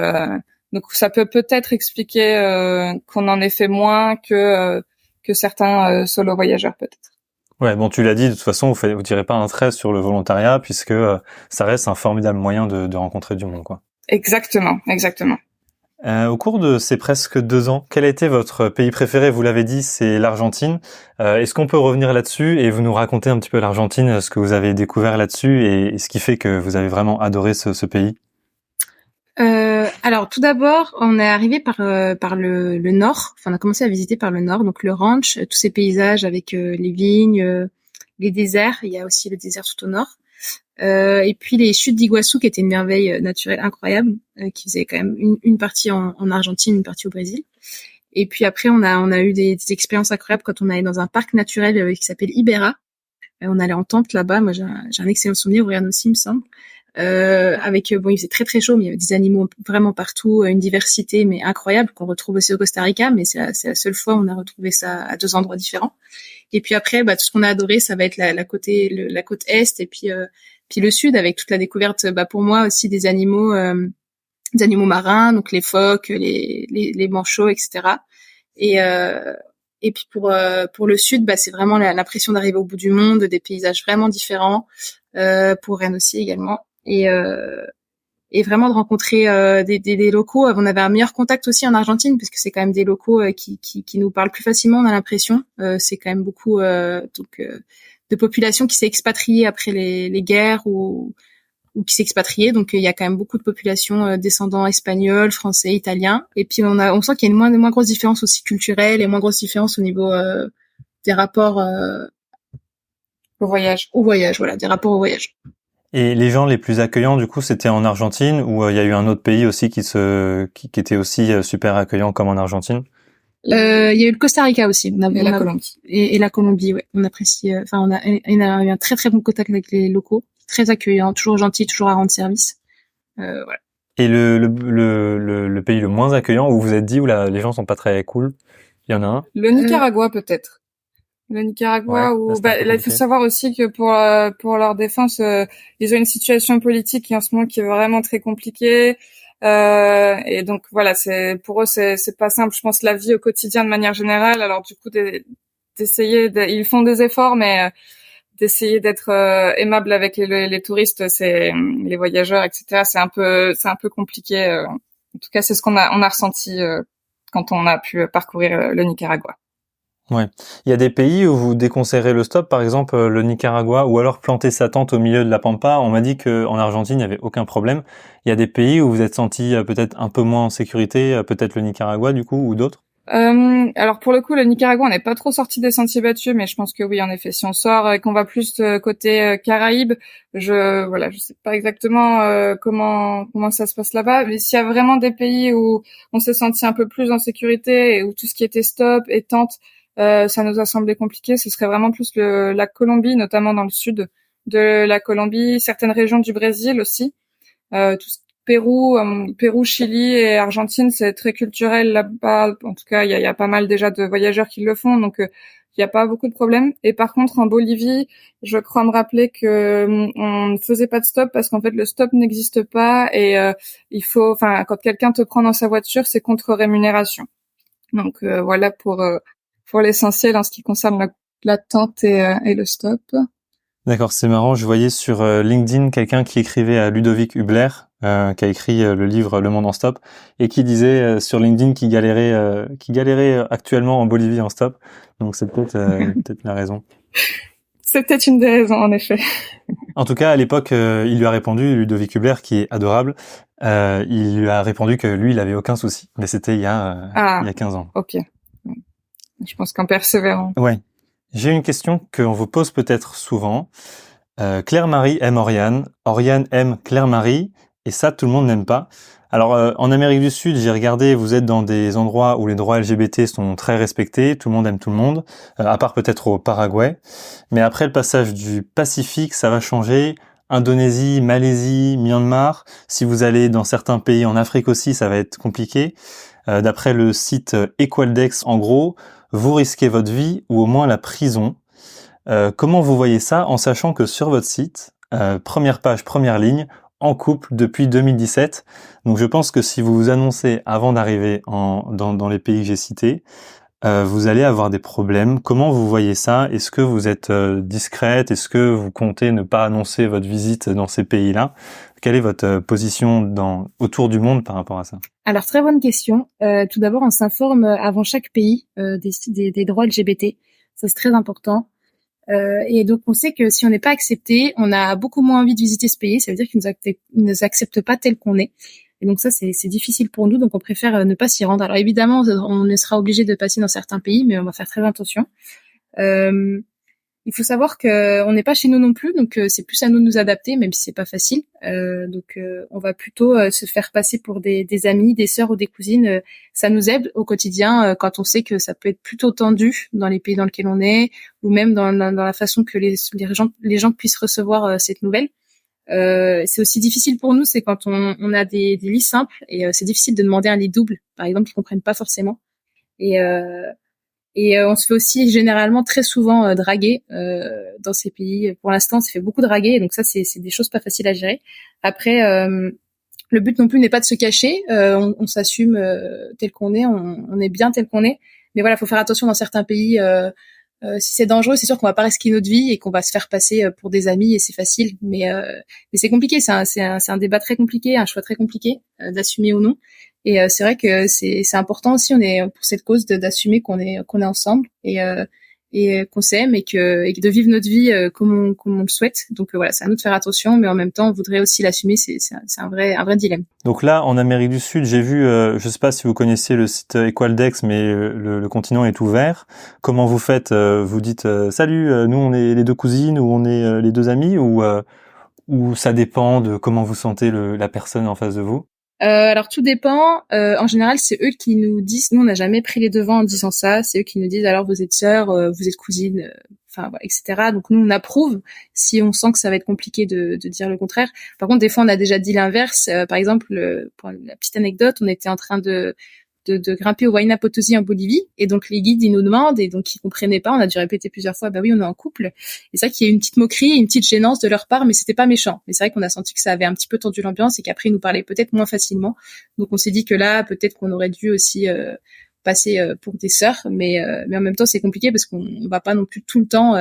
donc ça peut peut-être expliquer qu'on en ait fait moins que certains solo voyageurs peut-être. Ouais, bon, tu l'as dit, de toute façon, vous tirez pas un trait sur le volontariat puisque ça reste un formidable moyen de rencontrer du monde, quoi. Exactement, exactement. Au cours de ces presque 2 ans, quel a été votre pays préféré? Vous l'avez dit, c'est l'Argentine. Est-ce qu'on peut revenir là-dessus et vous nous raconter un petit peu l'Argentine, ce que vous avez découvert là-dessus et ce qui fait que vous avez vraiment adoré ce pays? Alors tout d'abord, on est arrivé par le nord. Enfin, on a commencé à visiter par le nord, donc le ranch, tous ces paysages avec les vignes, les déserts. Il y a aussi le désert tout au nord. Et puis les chutes d'Iguassou, qui étaient une merveille naturelle incroyable, qui faisait quand même une partie en Argentine, une partie au Brésil. Et puis après, on a eu des expériences incroyables quand on allait dans un parc naturel qui s'appelle Ibera. On allait en tente là-bas. Moi, j'ai un excellent souvenir, Oriane aussi, il me semble. Avec bon, il faisait très très chaud, mais il y avait des animaux vraiment partout, une diversité mais incroyable qu'on retrouve aussi au Costa Rica, mais c'est la seule fois où on a retrouvé ça à 2 endroits différents. Et puis après, tout ce qu'on a adoré, ça va être la côte est et puis le sud avec toute la découverte, pour moi aussi des animaux marins, donc les phoques, les manchots, etc. Et et puis pour le sud, c'est vraiment l'impression d'arriver au bout du monde, des paysages vraiment différents. Pour Rennes aussi également. Et vraiment de rencontrer des locaux. On avait un meilleur contact aussi en Argentine parce que c'est quand même des locaux qui nous parlent plus facilement, on a l'impression. C'est quand même beaucoup de population qui s'est expatriée après les guerres ou qui s'est expatriée. Donc il y a quand même beaucoup de population descendants espagnols, français, italiens. Et puis on sent qu'il y a une moins grosse différence aussi culturelle et moins grosse différence au niveau des rapports au voyage, voilà, des rapports au voyage. Et les gens les plus accueillants, du coup, c'était en Argentine ou il y a eu un autre pays aussi qui était aussi super accueillant comme en Argentine? Il y a eu le Costa Rica aussi. Et la Colombie. Et la Colombie, ouais. On apprécie, on a eu un très très bon contact avec les locaux. Très accueillants, toujours gentils, toujours à rendre service. Voilà. Et le pays le moins accueillant où vous vous êtes dit où les gens sont pas très cool, il y en a un? Le Nicaragua peut-être. Le Nicaragua, ouais, là, il faut savoir aussi que pour leur défense, ils ont une situation politique qui en ce moment qui est vraiment très compliquée. Et donc voilà, pour eux c'est pas simple. Je pense la vie au quotidien de manière générale. Alors du coup ils font des efforts, mais d'essayer d'être aimable avec les touristes, les voyageurs, etc. C'est un peu compliqué. En tout cas, c'est ce qu'on a ressenti quand on a pu parcourir le Nicaragua. Ouais. Il y a des pays où vous déconseillerez le stop, par exemple le Nicaragua, ou alors planter sa tente au milieu de la pampa. On m'a dit qu'en Argentine, il n'y avait aucun problème. Il y a des pays où vous êtes senti peut-être un peu moins en sécurité, peut-être le Nicaragua du coup, ou d'autres? Alors pour le coup, le Nicaragua, on n'est pas trop sorti des sentiers battus, mais je pense que oui, en effet, si on sort et qu'on va plus côté Caraïbes, je sais pas exactement comment ça se passe là-bas, mais s'il y a vraiment des pays où on s'est senti un peu plus en sécurité et où tout ce qui était stop et tente, ça nous a semblé compliqué, ce serait vraiment plus la Colombie, notamment dans le sud de la Colombie, certaines régions du Brésil aussi, tout ce Pérou, Chili et Argentine, c'est très culturel là-bas. En tout cas, il y a pas mal déjà de voyageurs qui le font, donc il y a pas beaucoup de problèmes. Et par contre, en Bolivie, je crois me rappeler que on ne faisait pas de stop parce qu'en fait, le stop n'existe pas et quand quelqu'un te prend dans sa voiture, c'est contre rémunération. Donc voilà pour l'essentiel en ce qui concerne l'attente et le stop. D'accord, c'est marrant. Je voyais sur LinkedIn quelqu'un qui écrivait à Ludovic Hubler, qui a écrit le livre Le Monde en stop, et qui disait sur LinkedIn qu'il galérait actuellement en Bolivie en stop. Donc c'est peut-être la raison. C'est peut-être une des raisons, en effet. En tout cas, à l'époque, il lui a répondu, Ludovic Hubler, qui est adorable, il lui a répondu que lui, il avait aucun souci. Mais c'était il y a 15 ans. Ok. Je pense qu'en persévérant. Ouais. J'ai une question qu'on vous pose peut-être souvent. Claire-Marie aime Oriane, Oriane aime Claire-Marie, et ça, tout le monde n'aime pas. Alors, en Amérique du Sud, j'ai regardé, vous êtes dans des endroits où les droits LGBT sont très respectés, tout le monde aime tout le monde, à part peut-être au Paraguay. Mais après le passage du Pacifique, ça va changer. Indonésie, Malaisie, Myanmar. Si vous allez dans certains pays en Afrique aussi, ça va être compliqué. D'après le site Equaldex, en gros, vous risquez votre vie ou au moins la prison. Comment vous voyez ça en sachant que sur votre site, première page, première ligne, en couple depuis 2017. Donc je pense que si vous vous annoncez avant d'arriver dans les pays que j'ai cités, vous allez avoir des problèmes. Comment vous voyez ça? Est-ce que vous êtes discrète? Est-ce que vous comptez ne pas annoncer votre visite dans ces pays-là? Quelle est votre position autour du monde par rapport à ça? Alors, très bonne question. Tout d'abord, on s'informe avant chaque pays des droits LGBT. Ça, c'est très important. Et donc, on sait que si on n'est pas accepté, on a beaucoup moins envie de visiter ce pays. Ça veut dire qu'ils nous acceptent pas tel qu'on est. Et donc ça, c'est difficile pour nous. Donc, on préfère ne pas s'y rendre. Alors, évidemment, on ne sera obligé de passer dans certains pays, mais on va faire très attention. Il faut savoir que on n'est pas chez nous non plus, donc c'est plus à nous de nous adapter, même si c'est pas facile. Donc on va plutôt se faire passer pour des amis, des sœurs ou des cousines. Ça nous aide au quotidien quand on sait que ça peut être plutôt tendu dans les pays dans lesquels on est, ou même dans la façon que les gens puissent recevoir cette nouvelle. C'est aussi difficile pour nous, c'est quand on a des lits simples et c'est difficile de demander un lit double, par exemple, ils comprennent pas forcément. Et on se fait aussi généralement très souvent draguer dans ces pays. Pour l'instant, on s'est fait beaucoup draguer, donc ça c'est des choses pas faciles à gérer. Après, le but non plus n'est pas de se cacher. On s'assume tel qu'on est, on est bien tel qu'on est. Mais voilà, faut faire attention dans certains pays. Si c'est dangereux, c'est sûr qu'on va pas risquer notre vie et qu'on va se faire passer pour des amis et c'est facile. Mais c'est compliqué. C'est un débat très compliqué, un choix très compliqué d'assumer ou non. Et c'est vrai que c'est important aussi. On est pour cette cause d'assumer qu'on est ensemble et qu'on s'aime et que de vivre notre vie comme on le souhaite. Donc voilà, c'est à nous de faire attention, mais en même temps, on voudrait aussi l'assumer. C'est un vrai dilemme. Donc là, en Amérique du Sud, j'ai vu, je sais pas si vous connaissez le site Equaldex, mais le continent est ouvert. Comment vous faites? Vous dites salut, nous on est les deux cousines ou on est les deux amis ou ça dépend de comment vous sentez la personne en face de vous? Alors tout dépend. En général, c'est eux qui nous disent. Nous, on n'a jamais pris les devants en disant ça. C'est eux qui nous disent alors vous êtes sœurs, vous êtes cousines, enfin voilà, etc. Donc nous, on approuve si on sent que ça va être compliqué de dire le contraire. Par contre, des fois, on a déjà dit l'inverse. Par exemple, pour la petite anecdote, on était en train de grimper au Huayna Potosí en Bolivie et donc les guides ils nous demandent et donc ils comprenaient pas, on a dû répéter plusieurs fois bah oui on est en couple et c'est vrai qu'il y a eu une petite moquerie et une petite gênance de leur part mais c'était pas méchant, mais c'est vrai qu'on a senti que ça avait un petit peu tendu l'ambiance et qu'après ils nous parlaient peut-être moins facilement, donc on s'est dit que là peut-être qu'on aurait dû aussi passer pour des sœurs, mais en même temps c'est compliqué parce qu'on va pas non plus tout le temps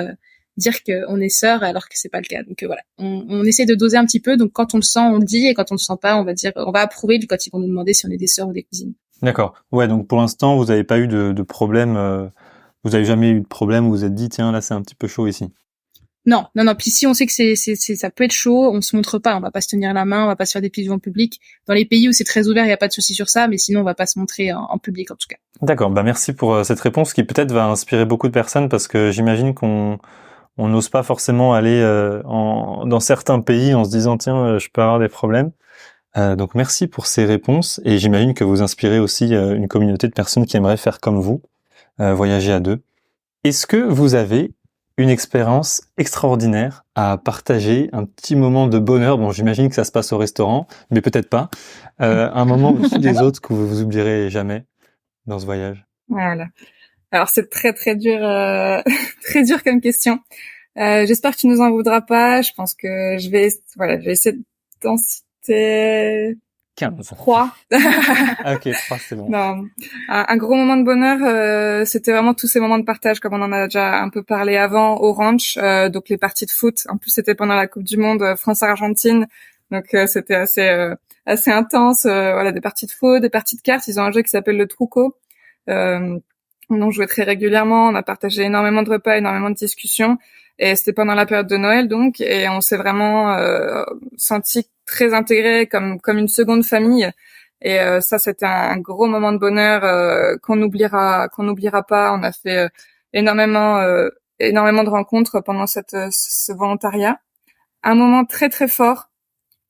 dire qu'on est sœurs alors que c'est pas le cas, donc voilà, on essaie de doser un petit peu, donc quand on le sent on le dit et quand on le sent pas on va approuver quand ils vont nous demander si on est des sœurs ou des cousines. D'accord. Ouais, donc pour l'instant, vous n'avez pas eu de problème, vous avez jamais eu de problème où vous vous êtes dit, tiens, là, c'est un petit peu chaud ici. Non. Puis si on sait que ça peut être chaud, on se montre pas, on va pas se tenir la main, on va pas se faire des pieds devant le public. Dans les pays où c'est très ouvert, il y a pas de souci sur ça, mais sinon on va pas se montrer en public en tout cas. D'accord. Bah, merci pour cette réponse qui peut-être va inspirer beaucoup de personnes parce que j'imagine qu'on n'ose pas forcément aller dans certains pays en se disant, tiens, je peux avoir des problèmes. Donc merci pour ces réponses et j'imagine que vous inspirez aussi une communauté de personnes qui aimeraient faire comme vous, voyager à deux. Est-ce que vous avez une expérience extraordinaire à partager, un petit moment de bonheur. Bon, j'imagine que ça se passe au restaurant, mais peut-être pas. Un moment au-dessus des autres que vous oublierez jamais dans ce voyage. Voilà. Alors c'est très très dur, très dur comme question. J'espère que tu nous en voudras pas. Je pense que je vais essayer d'en citer 15. 3. Ok, 3, c'est bon. Non, un gros moment de bonheur, c'était vraiment tous ces moments de partage, comme on en a déjà un peu parlé avant, au ranch, donc les parties de foot. En plus, c'était pendant la Coupe du Monde France-Argentine, donc c'était assez intense. Voilà, des parties de foot, des parties de cartes. Ils ont un jeu qui s'appelle le Truco. On jouait très régulièrement, on a partagé énormément de repas, énormément de discussions, et c'était pendant la période de Noël donc, et on s'est vraiment senti très intégrés comme une seconde famille, et ça c'était un gros moment de bonheur qu'on n'oubliera pas. On a fait énormément de rencontres pendant ce volontariat. Un moment très très fort.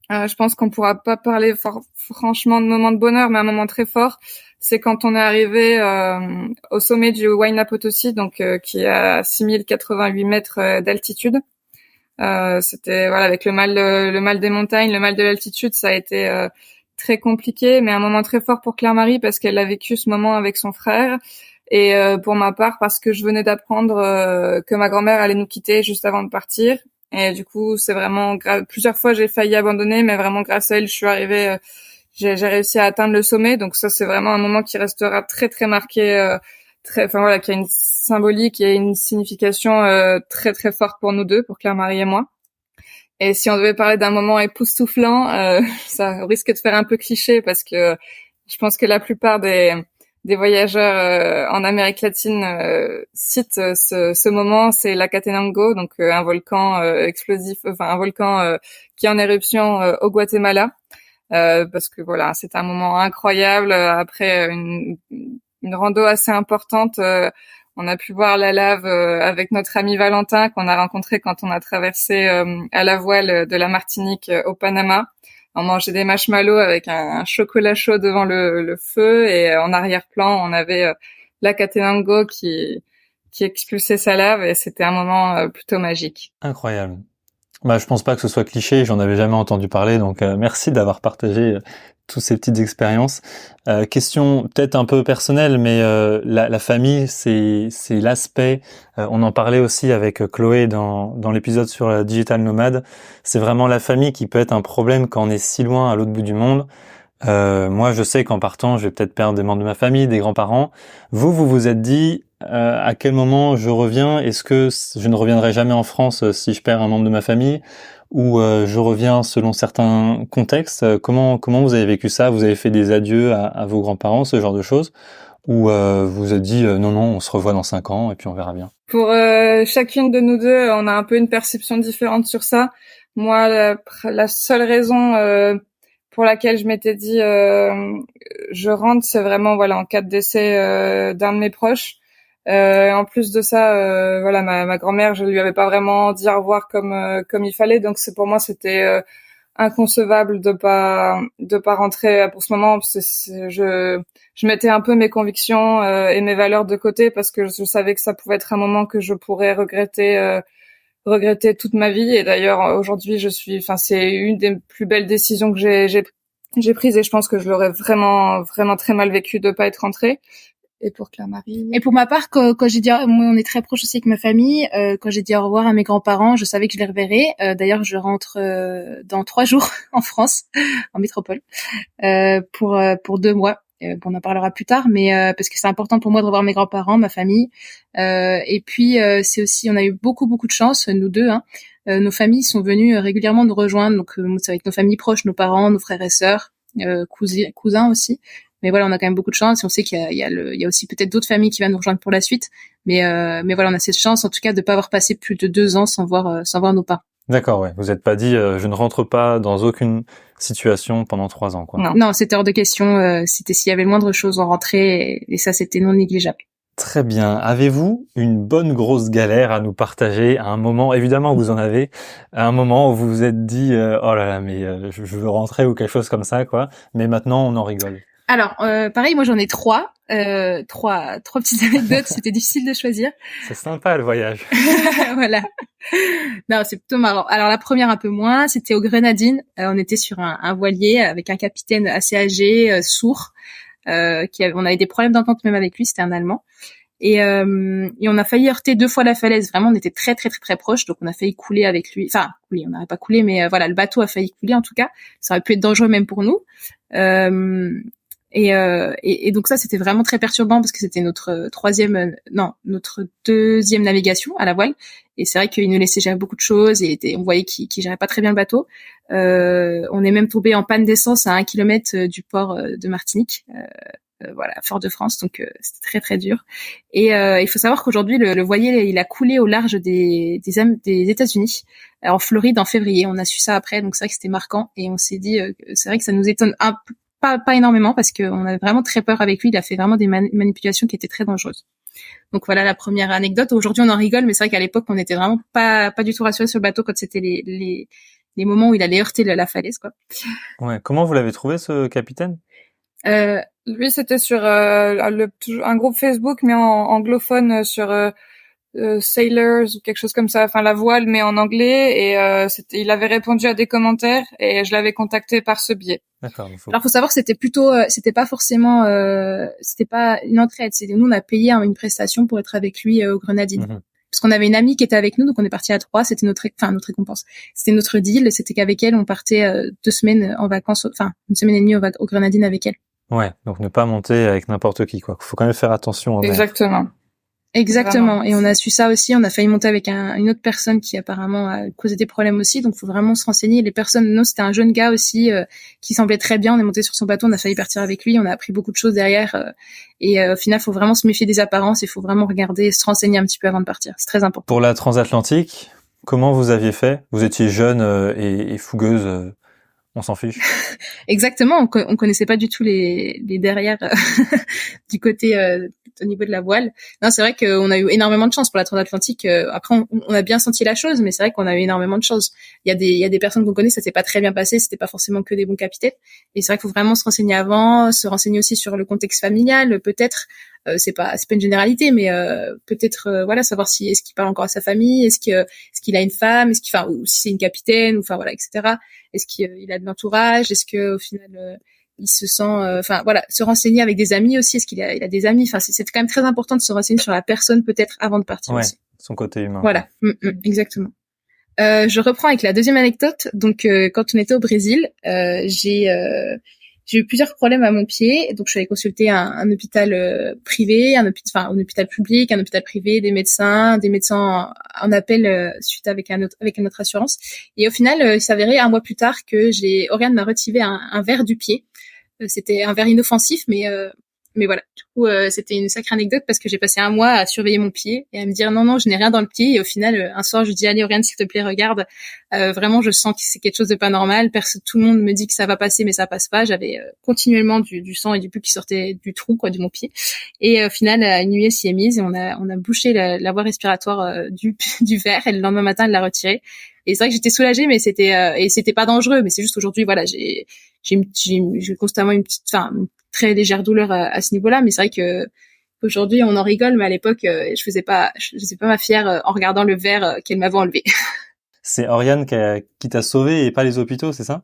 Je pense qu'on pourra pas parler franchement de moment de bonheur, mais un moment très fort, c'est quand on est arrivé au sommet du Huayna Potosí, donc qui est à 6088 mètres d'altitude. C'était voilà, avec le mal des montagnes, le mal de l'altitude, ça a été très compliqué, mais un moment très fort pour Claire-Marie parce qu'elle a vécu ce moment avec son frère, et pour ma part parce que je venais d'apprendre que ma grand-mère allait nous quitter juste avant de partir. Et du coup, c'est vraiment plusieurs fois j'ai failli abandonner, mais vraiment grâce à elle, je suis arrivée, j'ai réussi à atteindre le sommet. Donc ça, c'est vraiment un moment qui restera très très marqué, qui a une symbolique et une signification très très forte pour nous deux, pour Claire-Marie et moi. Et si on devait parler d'un moment époustouflant, ça risque de faire un peu cliché parce que je pense que la plupart des voyageurs en Amérique latine citent ce moment, c'est l'Acatenango, donc un volcan explosif, enfin un volcan qui est en éruption au Guatemala, parce que voilà, c'est un moment incroyable. Après une rando assez importante, on a pu voir la lave avec notre ami Valentin qu'on a rencontré quand on a traversé à la voile de la Martinique au Panama. On mangeait des marshmallows avec un chocolat chaud devant le feu, et en arrière-plan, on avait l'Acatenango qui expulsait sa lave, et c'était un moment plutôt magique. Incroyable. Bah, je pense pas que ce soit cliché, j'en avais jamais entendu parler, donc merci d'avoir partagé toutes ces petites expériences. Question peut-être un peu personnelle, mais la famille, c'est l'aspect. On en parlait aussi avec Chloé dans l'épisode sur la digital nomade. C'est vraiment la famille qui peut être un problème quand on est si loin à l'autre bout du monde. Moi, je sais qu'en partant, je vais peut-être perdre des membres de ma famille, des grands-parents. Vous vous êtes dit à quel moment je reviens? Est-ce que je ne reviendrai jamais en France si je perds un membre de ma famille? Ou je reviens selon certains contextes? Comment vous avez vécu ça? Vous avez fait des adieux à vos grands-parents, ce genre de choses? Ou vous vous êtes dit non, on se revoit dans 5 ans et puis on verra bien? Pour chacune de nous deux, on a un peu une perception différente sur ça. Moi, la seule raison pour laquelle je m'étais dit je rentre, c'est vraiment voilà en cas de décès d'un de mes proches. En plus de ça, voilà, ma grand-mère, je lui avais pas vraiment dit au revoir comme il fallait, donc c'est pour moi c'était inconcevable de pas rentrer pour ce moment. Je mettais un peu mes convictions et mes valeurs de côté parce que je savais que ça pouvait être un moment que je pourrais regretter toute ma vie. Et d'ailleurs aujourd'hui c'est une des plus belles décisions que j'ai prises, et je pense que je l'aurais vraiment vraiment très mal vécu de pas être rentrée. Et pour Claire-Marie. Et pour ma part, quand j'ai dit, moi, on est très proches aussi avec ma famille. Quand j'ai dit au revoir à mes grands-parents, je savais que je les reverrais. D'ailleurs, je rentre dans 3 jours en France, en métropole, pour 2 mois. On en parlera plus tard, mais parce que c'est important pour moi de revoir mes grands-parents, ma famille. Et puis c'est aussi, on a eu beaucoup de chance, nous deux. Nos familles sont venues régulièrement nous rejoindre. Donc c'est avec nos familles proches, nos parents, nos frères et sœurs, cousins aussi. Mais voilà, on a quand même beaucoup de chance, et on sait qu'il y a aussi peut-être d'autres familles qui viennent nous rejoindre pour la suite. Mais voilà, on a cette chance, en tout cas, de pas avoir passé plus de 2 ans sans voir nos parents. D'accord, ouais. Vous n'êtes pas dit je ne rentre pas dans aucune situation pendant 3 ans, quoi. Non, c'était hors de question. C'était s'il y avait le moindre chose, on rentrait, et ça, c'était non négligeable. Très bien. Avez-vous une bonne grosse galère à nous partager à un moment, évidemment vous en avez, à un moment où vous vous êtes dit oh là là, mais je veux rentrer ou quelque chose comme ça, quoi. Mais maintenant on en rigole. Alors, pareil, moi j'en ai trois petites anecdotes. C'était difficile de choisir. C'est sympa le voyage. Voilà. Non, c'est plutôt marrant. Alors la première un peu moins, c'était aux Grenadines. On était sur un voilier avec un capitaine assez âgé, sourd, on avait des problèmes d'entente même avec lui. C'était un Allemand. Et on a failli heurter 2 fois la falaise. Vraiment, on était très très très très proches, donc on a failli couler avec lui. Enfin, couler, on n'aurait pas coulé, mais voilà, le bateau a failli couler en tout cas. Ça aurait pu être dangereux même pour nous. Et donc ça, c'était vraiment très perturbant parce que c'était notre deuxième navigation à la voile. Et c'est vrai qu'il nous laissait gérer beaucoup de choses et on voyait qu'il gérait pas très bien le bateau. On est même tombé en panne d'essence à 1 kilomètre du port de Martinique. Voilà, Fort-de-France, donc c'était très très dur. Et il faut savoir qu'aujourd'hui le voilier il a coulé au large des États-Unis, en Floride en février. On a su ça après, donc c'est vrai que c'était marquant et on s'est dit c'est vrai que ça nous étonne pas énormément parce qu'on avait vraiment très peur avec lui. Il a fait vraiment des manipulations qui étaient très dangereuses. Donc voilà la première anecdote. Aujourd'hui on en rigole, mais c'est vrai qu'à l'époque on était vraiment pas du tout rassurés sur le bateau quand c'était les moments où il allait heurter la falaise, quoi. Ouais. Comment vous l'avez trouvé ce capitaine? Lui, c'était sur un groupe Facebook, mais en anglophone, sur Sailors ou quelque chose comme ça, enfin la voile, mais en anglais. Et il avait répondu à des commentaires et je l'avais contacté par ce biais. D'accord. Alors, faut savoir que c'était plutôt, c'était pas forcément, c'était pas une entraide. Nous, on a payé une prestation pour être avec lui aux Grenadines. Mm-hmm. Parce qu'on avait une amie qui était avec nous, donc on est parti à 3. C'était notre récompense. C'était notre deal. C'était qu'avec elle, on partait 2 semaines en vacances, 1 semaine et demie aux Grenadines avec elle. Ouais, donc ne pas monter avec n'importe qui, quoi. Faut quand même faire attention en mer. Exactement. Vraiment. Et on a su ça aussi. On a failli monter avec une autre personne qui apparemment a causé des problèmes aussi. Donc, faut vraiment se renseigner. Les personnes, non, c'était un jeune gars aussi qui semblait très bien. On est monté sur son bateau. On a failli partir avec lui. On a appris beaucoup de choses derrière. Et au final, faut vraiment se méfier des apparences. Il faut vraiment regarder, se renseigner un petit peu avant de partir. C'est très important. Pour la transatlantique, comment vous aviez fait? Vous étiez jeune et fougueuse. On s'en fiche. Exactement, on connaissait pas du tout les derrière du côté au niveau de la voile. Non, c'est vrai qu'on a eu énormément de chance pour la transatlantique. Après, on a bien senti la chose, mais c'est vrai qu'on a eu énormément de chance. Il y a des personnes qu'on connaît, ça s'est pas très bien passé, c'était pas forcément que des bons capitaines. Et c'est vrai qu'il faut vraiment se renseigner avant, se renseigner aussi sur le contexte familial, peut-être. C'est pas une généralité, mais peut-être voilà, savoir si est-ce qu'il parle encore à sa famille, est-ce qu'il a une femme, ou si c'est une capitaine, ou voilà, etc. Est-ce qu'il a de l'entourage, est-ce que au final il se sent, voilà, se renseigner avec des amis aussi, est-ce qu'il a des amis, c'est quand même très important de se renseigner sur la personne peut-être avant de partir. Ouais, aussi. Son côté humain. Voilà, exactement. Je reprends avec la deuxième anecdote. Donc quand on était au Brésil, j'ai eu plusieurs problèmes à mon pied, donc je suis allée consulter un hôpital privé, un hôpital public, un hôpital privé, des médecins en appel suite avec une autre assurance. Et au final, il s'avérait 1 mois plus tard que Oriane m'a retiré un verre du pied. C'était un verre inoffensif, mais voilà. Du coup, c'était une sacrée anecdote parce que j'ai passé 1 mois à surveiller mon pied et à me dire non, je n'ai rien dans le pied. Et au final, un soir, je dis allez Oriane, s'il te plaît, regarde. Vraiment, je sens que c'est quelque chose de pas normal. Tout le monde me dit que ça va passer, mais ça passe pas. J'avais continuellement du sang et du pus qui sortait du trou, de mon pied. Et au final, une nuit, elle s'y est mise et on a bouché la voie respiratoire du verre. Et le lendemain matin, elle l'a retiré. Et c'est vrai que j'étais soulagée, mais c'était pas dangereux. Mais c'est juste aujourd'hui, voilà, j'ai constamment une très légère douleur à ce niveau-là, mais c'est vrai que aujourd'hui on en rigole, mais à l'époque je faisais pas ma fière en regardant le verre qu'elle m'avait enlevé. C'est Oriane qui t'a sauvé et pas les hôpitaux, c'est ça?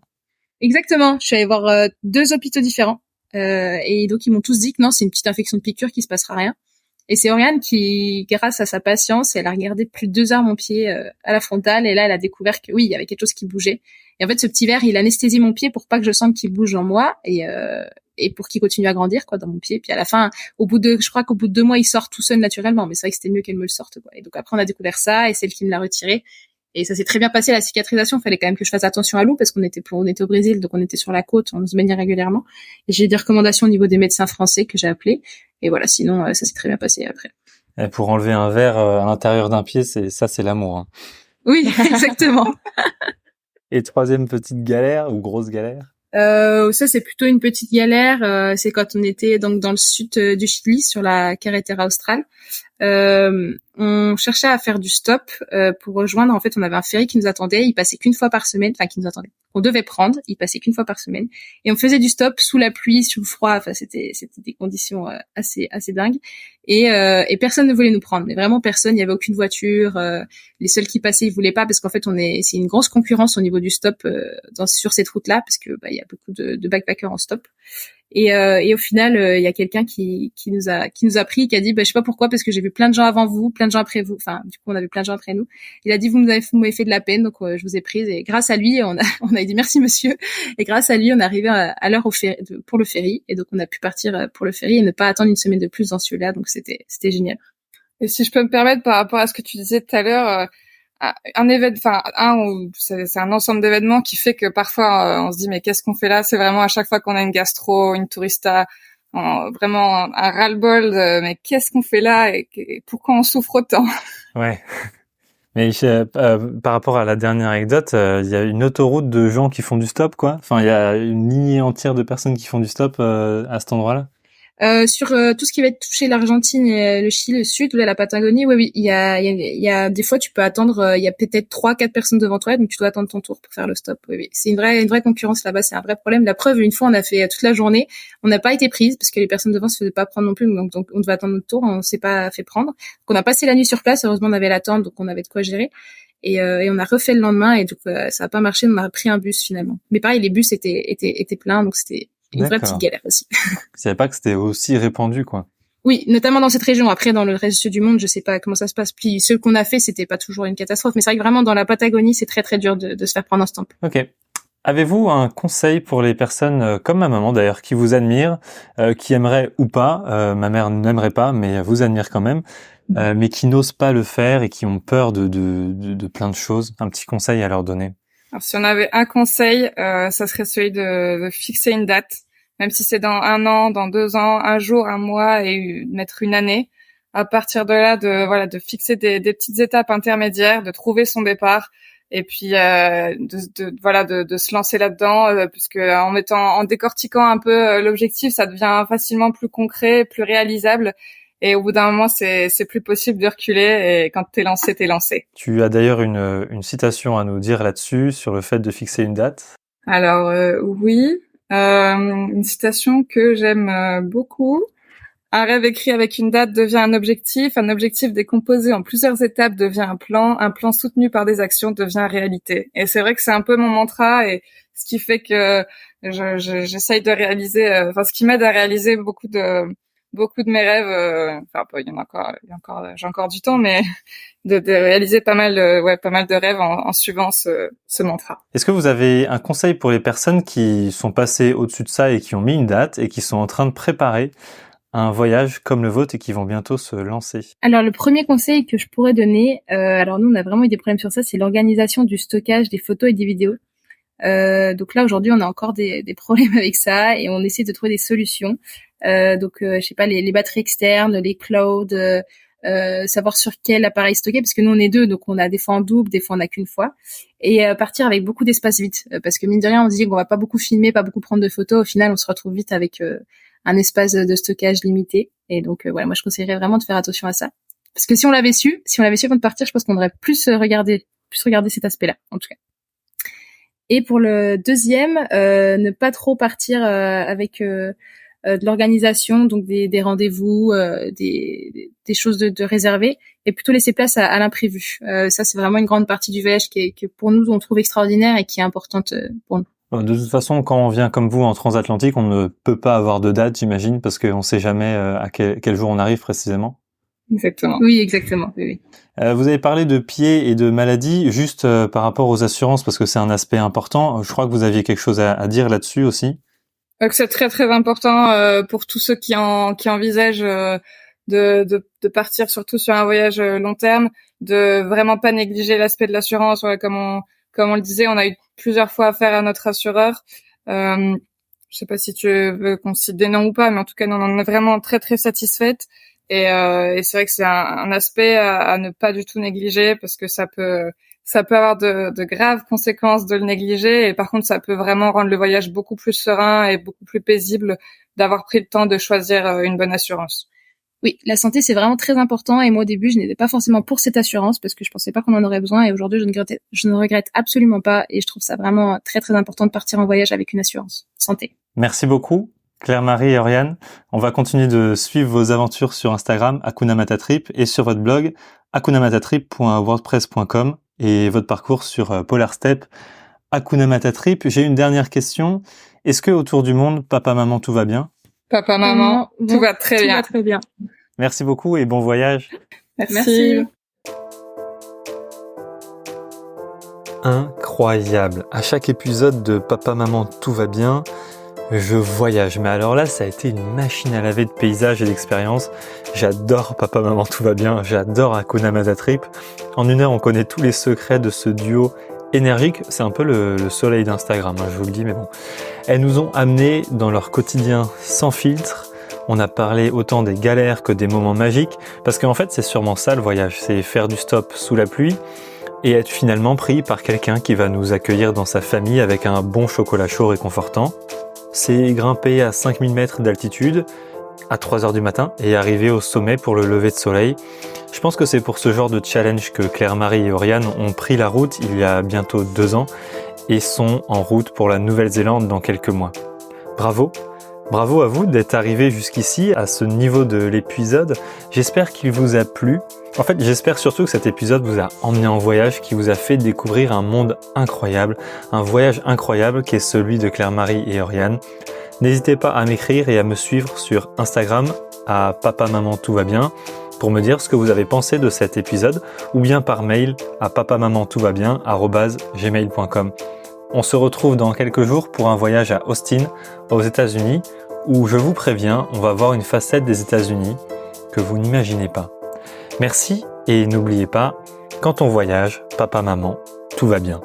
Exactement. Je suis allée voir 2 hôpitaux différents et donc ils m'ont tous dit que non, c'est une petite infection de piqûre, qui se passera rien. Et c'est Oriane qui, grâce à sa patience, elle a regardé plus de 2 heures mon pied à la frontale et là elle a découvert que oui, il y avait quelque chose qui bougeait. Et en fait, ce petit verre, il anesthésie mon pied pour pas que je sente qu'il bouge en moi et pour qu'il continue à grandir dans mon pied. Puis à la fin, je crois qu'au bout de 2 mois, il sort tout seul naturellement. Mais c'est vrai que c'était mieux qu'elle me le sorte, Et donc après, on a découvert ça et c'est elle qui me l'a retiré. Et ça s'est très bien passé, la cicatrisation. Fallait quand même que je fasse attention à l'eau parce qu'on était au Brésil, donc on était sur la côte, on se baignait régulièrement. Et j'ai des recommandations au niveau des médecins français que j'ai appelés. Et voilà, sinon, ça s'est très bien passé après. Et pour enlever un verre à l'intérieur d'un pied, c'est l'amour. Hein. Oui, exactement. Et troisième petite galère ou grosse galère? Ça c'est plutôt une petite galère. C'est quand on était donc dans le sud du Chili sur la carretera austral. On cherchait à faire du stop pour rejoindre. En fait, on avait un ferry qui nous attendait. Il passait qu'une fois par semaine. Enfin, qui nous attendait. On devait prendre. Il passait qu'une fois par semaine. Et on faisait du stop sous la pluie, sous le froid. Enfin, c'était des conditions assez dingues. Et personne ne voulait nous prendre. Mais vraiment personne. Il y avait aucune voiture. Les seuls qui passaient, ils voulaient pas parce qu'en fait, c'est une grosse concurrence au niveau du stop sur cette route-là parce que il y a beaucoup de backpackers en stop. Et au final, il y a quelqu'un qui nous a pris, qui a dit, je sais pas pourquoi, parce que j'ai vu plein de gens avant vous, plein de gens après vous. Enfin, du coup, on a vu plein de gens après nous. Il a dit, vous m'avez fait de la peine, donc je vous ai prise. Et grâce à lui, on a dit merci monsieur. Et grâce à lui, on est arrivé à l'heure pour le ferry. Et donc, on a pu partir pour le ferry et ne pas attendre une semaine de plus dans celui-là. Donc, c'était génial. Et si je peux me permettre, par rapport à ce que tu disais tout à l'heure, un événement, c'est un ensemble d'événements qui fait que parfois on se dit mais qu'est-ce qu'on fait là? C'est vraiment à chaque fois qu'on a une gastro, une tourista, vraiment un ras-le-bol de, mais qu'est-ce qu'on fait là et pourquoi on souffre autant? Ouais. Mais par rapport à la dernière anecdote, il y a une autoroute de gens qui font du stop, quoi. Enfin, il y a une lignée entière de personnes qui font du stop à cet endroit-là. Sur tout ce qui va être touché l'Argentine et le Chili, le Sud, la Patagonie, oui, il y a des fois tu peux attendre, il y a peut-être 3-4 personnes devant toi, donc tu dois attendre ton tour pour faire le stop. Oui. C'est une vraie concurrence là-bas, c'est un vrai problème. La preuve, une fois on a fait toute la journée, on n'a pas été prise parce que les personnes devant se faisaient pas prendre non plus, donc on devait attendre notre tour, on s'est pas fait prendre. Donc on a passé la nuit sur place, heureusement on avait la tente, donc on avait de quoi gérer. Et on a refait le lendemain et donc ça a pas marché, on a pris un bus finalement. Mais pareil, les bus étaient pleins, donc c'était une vraie petite galère aussi. Je savais pas que c'était aussi répandu, quoi. Oui, notamment dans cette région. Après, dans le reste du monde, je sais pas comment ça se passe. Puis, ceux qu'on a fait, c'était pas toujours une catastrophe. Mais c'est vrai que vraiment, dans la Patagonie, c'est très, très dur de se faire prendre un stamp. Ok. Avez-vous un conseil pour les personnes, comme ma maman d'ailleurs, qui vous admirent, qui aimeraient ou pas, ma mère n'aimerait pas, mais vous admire quand même, mais qui n'osent pas le faire et qui ont peur de plein de choses? Un petit conseil à leur donner. Alors, si on avait un conseil, ça serait celui de fixer une date, même si c'est dans 1 an, dans 2 ans, un jour, un mois et mettre une année. À partir de là, de fixer des petites étapes intermédiaires, de trouver son départ et puis de se lancer là-dedans, puisque en décortiquant un peu l'objectif, ça devient facilement plus concret, plus réalisable. Et au bout d'un moment, c'est plus possible de reculer. Et quand t'es lancé, t'es lancé. Tu as d'ailleurs une citation à nous dire là-dessus, sur le fait de fixer une date. Alors oui, une citation que j'aime beaucoup. Un rêve écrit avec une date devient un objectif décomposé en plusieurs étapes devient un plan soutenu par des actions devient réalité. Et c'est vrai que c'est un peu mon mantra et ce qui fait que j'essaye de réaliser, ce qui m'aide à réaliser beaucoup de mes rêves. Il y en a encore, j'ai encore du temps, mais de réaliser pas mal de rêves en suivant ce mantra. Est-ce que vous avez un conseil pour les personnes qui sont passées au-dessus de ça et qui ont mis une date et qui sont en train de préparer un voyage comme le vôtre et qui vont bientôt se lancer? Alors, le premier conseil que je pourrais donner, alors nous, on a vraiment eu des problèmes sur ça, c'est l'organisation du stockage des photos et des vidéos. Donc là, aujourd'hui, on a encore des problèmes avec ça et on essaie de trouver des solutions. Je sais pas, les batteries externes, les clouds, savoir sur quel appareil stocker, parce que nous, on est 2, donc on a des fois en double, des fois on a qu'une fois. Et partir avec beaucoup d'espace vide, parce que mine de rien, on se dit qu'on va pas beaucoup filmer, pas beaucoup prendre de photos. Au final, on se retrouve vite avec un espace de stockage limité. Et donc, moi, je conseillerais vraiment de faire attention à ça. Parce que si on l'avait su avant de partir, je pense qu'on aurait plus regardé cet aspect-là, en tout cas. Et pour le deuxième, ne pas trop partir avec de l'organisation, donc des rendez-vous, des choses de réserver, et plutôt laisser place à l'imprévu. Ça, c'est vraiment une grande partie du voyage que pour nous, on trouve extraordinaire et qui est importante pour nous. De toute façon, quand on vient comme vous en transatlantique, on ne peut pas avoir de date, j'imagine, parce qu'on ne sait jamais à quel jour on arrive précisément. Exactement. Oui, exactement. Oui. Vous avez parlé de pieds et de maladies, juste par rapport aux assurances, parce que c'est un aspect important. Je crois que vous aviez quelque chose à dire là-dessus aussi. Que c'est très très important pour tous ceux qui envisagent de partir surtout sur un voyage long terme, de vraiment pas négliger l'aspect de l'assurance. Ouais, comme on le disait, on a eu plusieurs fois affaire à notre assureur. Je sais pas si tu veux qu'on cite des noms ou pas, mais en tout cas, on en est vraiment très très satisfaite. Et c'est vrai que c'est un aspect à ne pas du tout négliger parce que ça peut avoir de graves conséquences de le négliger, et par contre ça peut vraiment rendre le voyage beaucoup plus serein et beaucoup plus paisible d'avoir pris le temps de choisir une bonne assurance. Oui, la santé, c'est vraiment très important. Et moi, au début, je n'étais pas forcément pour cette assurance parce que je pensais pas qu'on en aurait besoin. Et aujourd'hui, je ne regrette absolument pas. Et je trouve ça vraiment très, très important de partir en voyage avec une assurance santé. Merci beaucoup, Claire-Marie et Oriane. On va continuer de suivre vos aventures sur Instagram, Hakuna Matata Trip, et sur votre blog, hakunamatatrip.wordpress.com, et votre parcours sur Polar Step, Hakuna Matata Trip. J'ai une dernière question. Est-ce que autour du monde, papa, maman, tout va bien? Papa, maman, tout va très bien. Tout va très bien. Merci beaucoup et bon voyage. Merci. Incroyable. À chaque épisode de Papa, maman, tout va bien, je voyage. Mais alors là, ça a été une machine à laver de paysages et d'expériences. J'adore Papa, maman, tout va bien. J'adore Hakuna Matata Trip. En 1 heure, on connaît tous les secrets de ce duo énergique. C'est un peu le soleil d'Instagram, hein, je vous le dis, mais bon. Elles nous ont amenés dans leur quotidien sans filtre. On a parlé autant des galères que des moments magiques. Parce qu'en fait, c'est sûrement ça le voyage. C'est faire du stop sous la pluie et être finalement pris par quelqu'un qui va nous accueillir dans sa famille avec un bon chocolat chaud réconfortant. C'est grimper à 5000 mètres d'altitude à 3 heures du matin et arriver au sommet pour le lever de soleil. Je pense que c'est pour ce genre de challenge que Claire-Marie et Oriane ont pris la route il y a bientôt 2 ans et sont en route pour la Nouvelle-Zélande dans quelques mois. Bravo! Bravo à vous d'être arrivés jusqu'ici, à ce niveau de l'épisode. J'espère qu'il vous a plu. En fait, j'espère surtout que cet épisode vous a emmené en voyage, qui vous a fait découvrir un monde incroyable, un voyage incroyable qui est celui de Claire-Marie et Oriane. N'hésitez pas à m'écrire et à me suivre sur Instagram à papa maman tout va bien pour me dire ce que vous avez pensé de cet épisode ou bien par mail à papamamantoutva-bien@gmail.com. On se retrouve dans quelques jours pour un voyage à Austin, aux États-Unis, où je vous préviens, on va voir une facette des États-Unis que vous n'imaginez pas. Merci et n'oubliez pas, quand on voyage, papa, maman, tout va bien.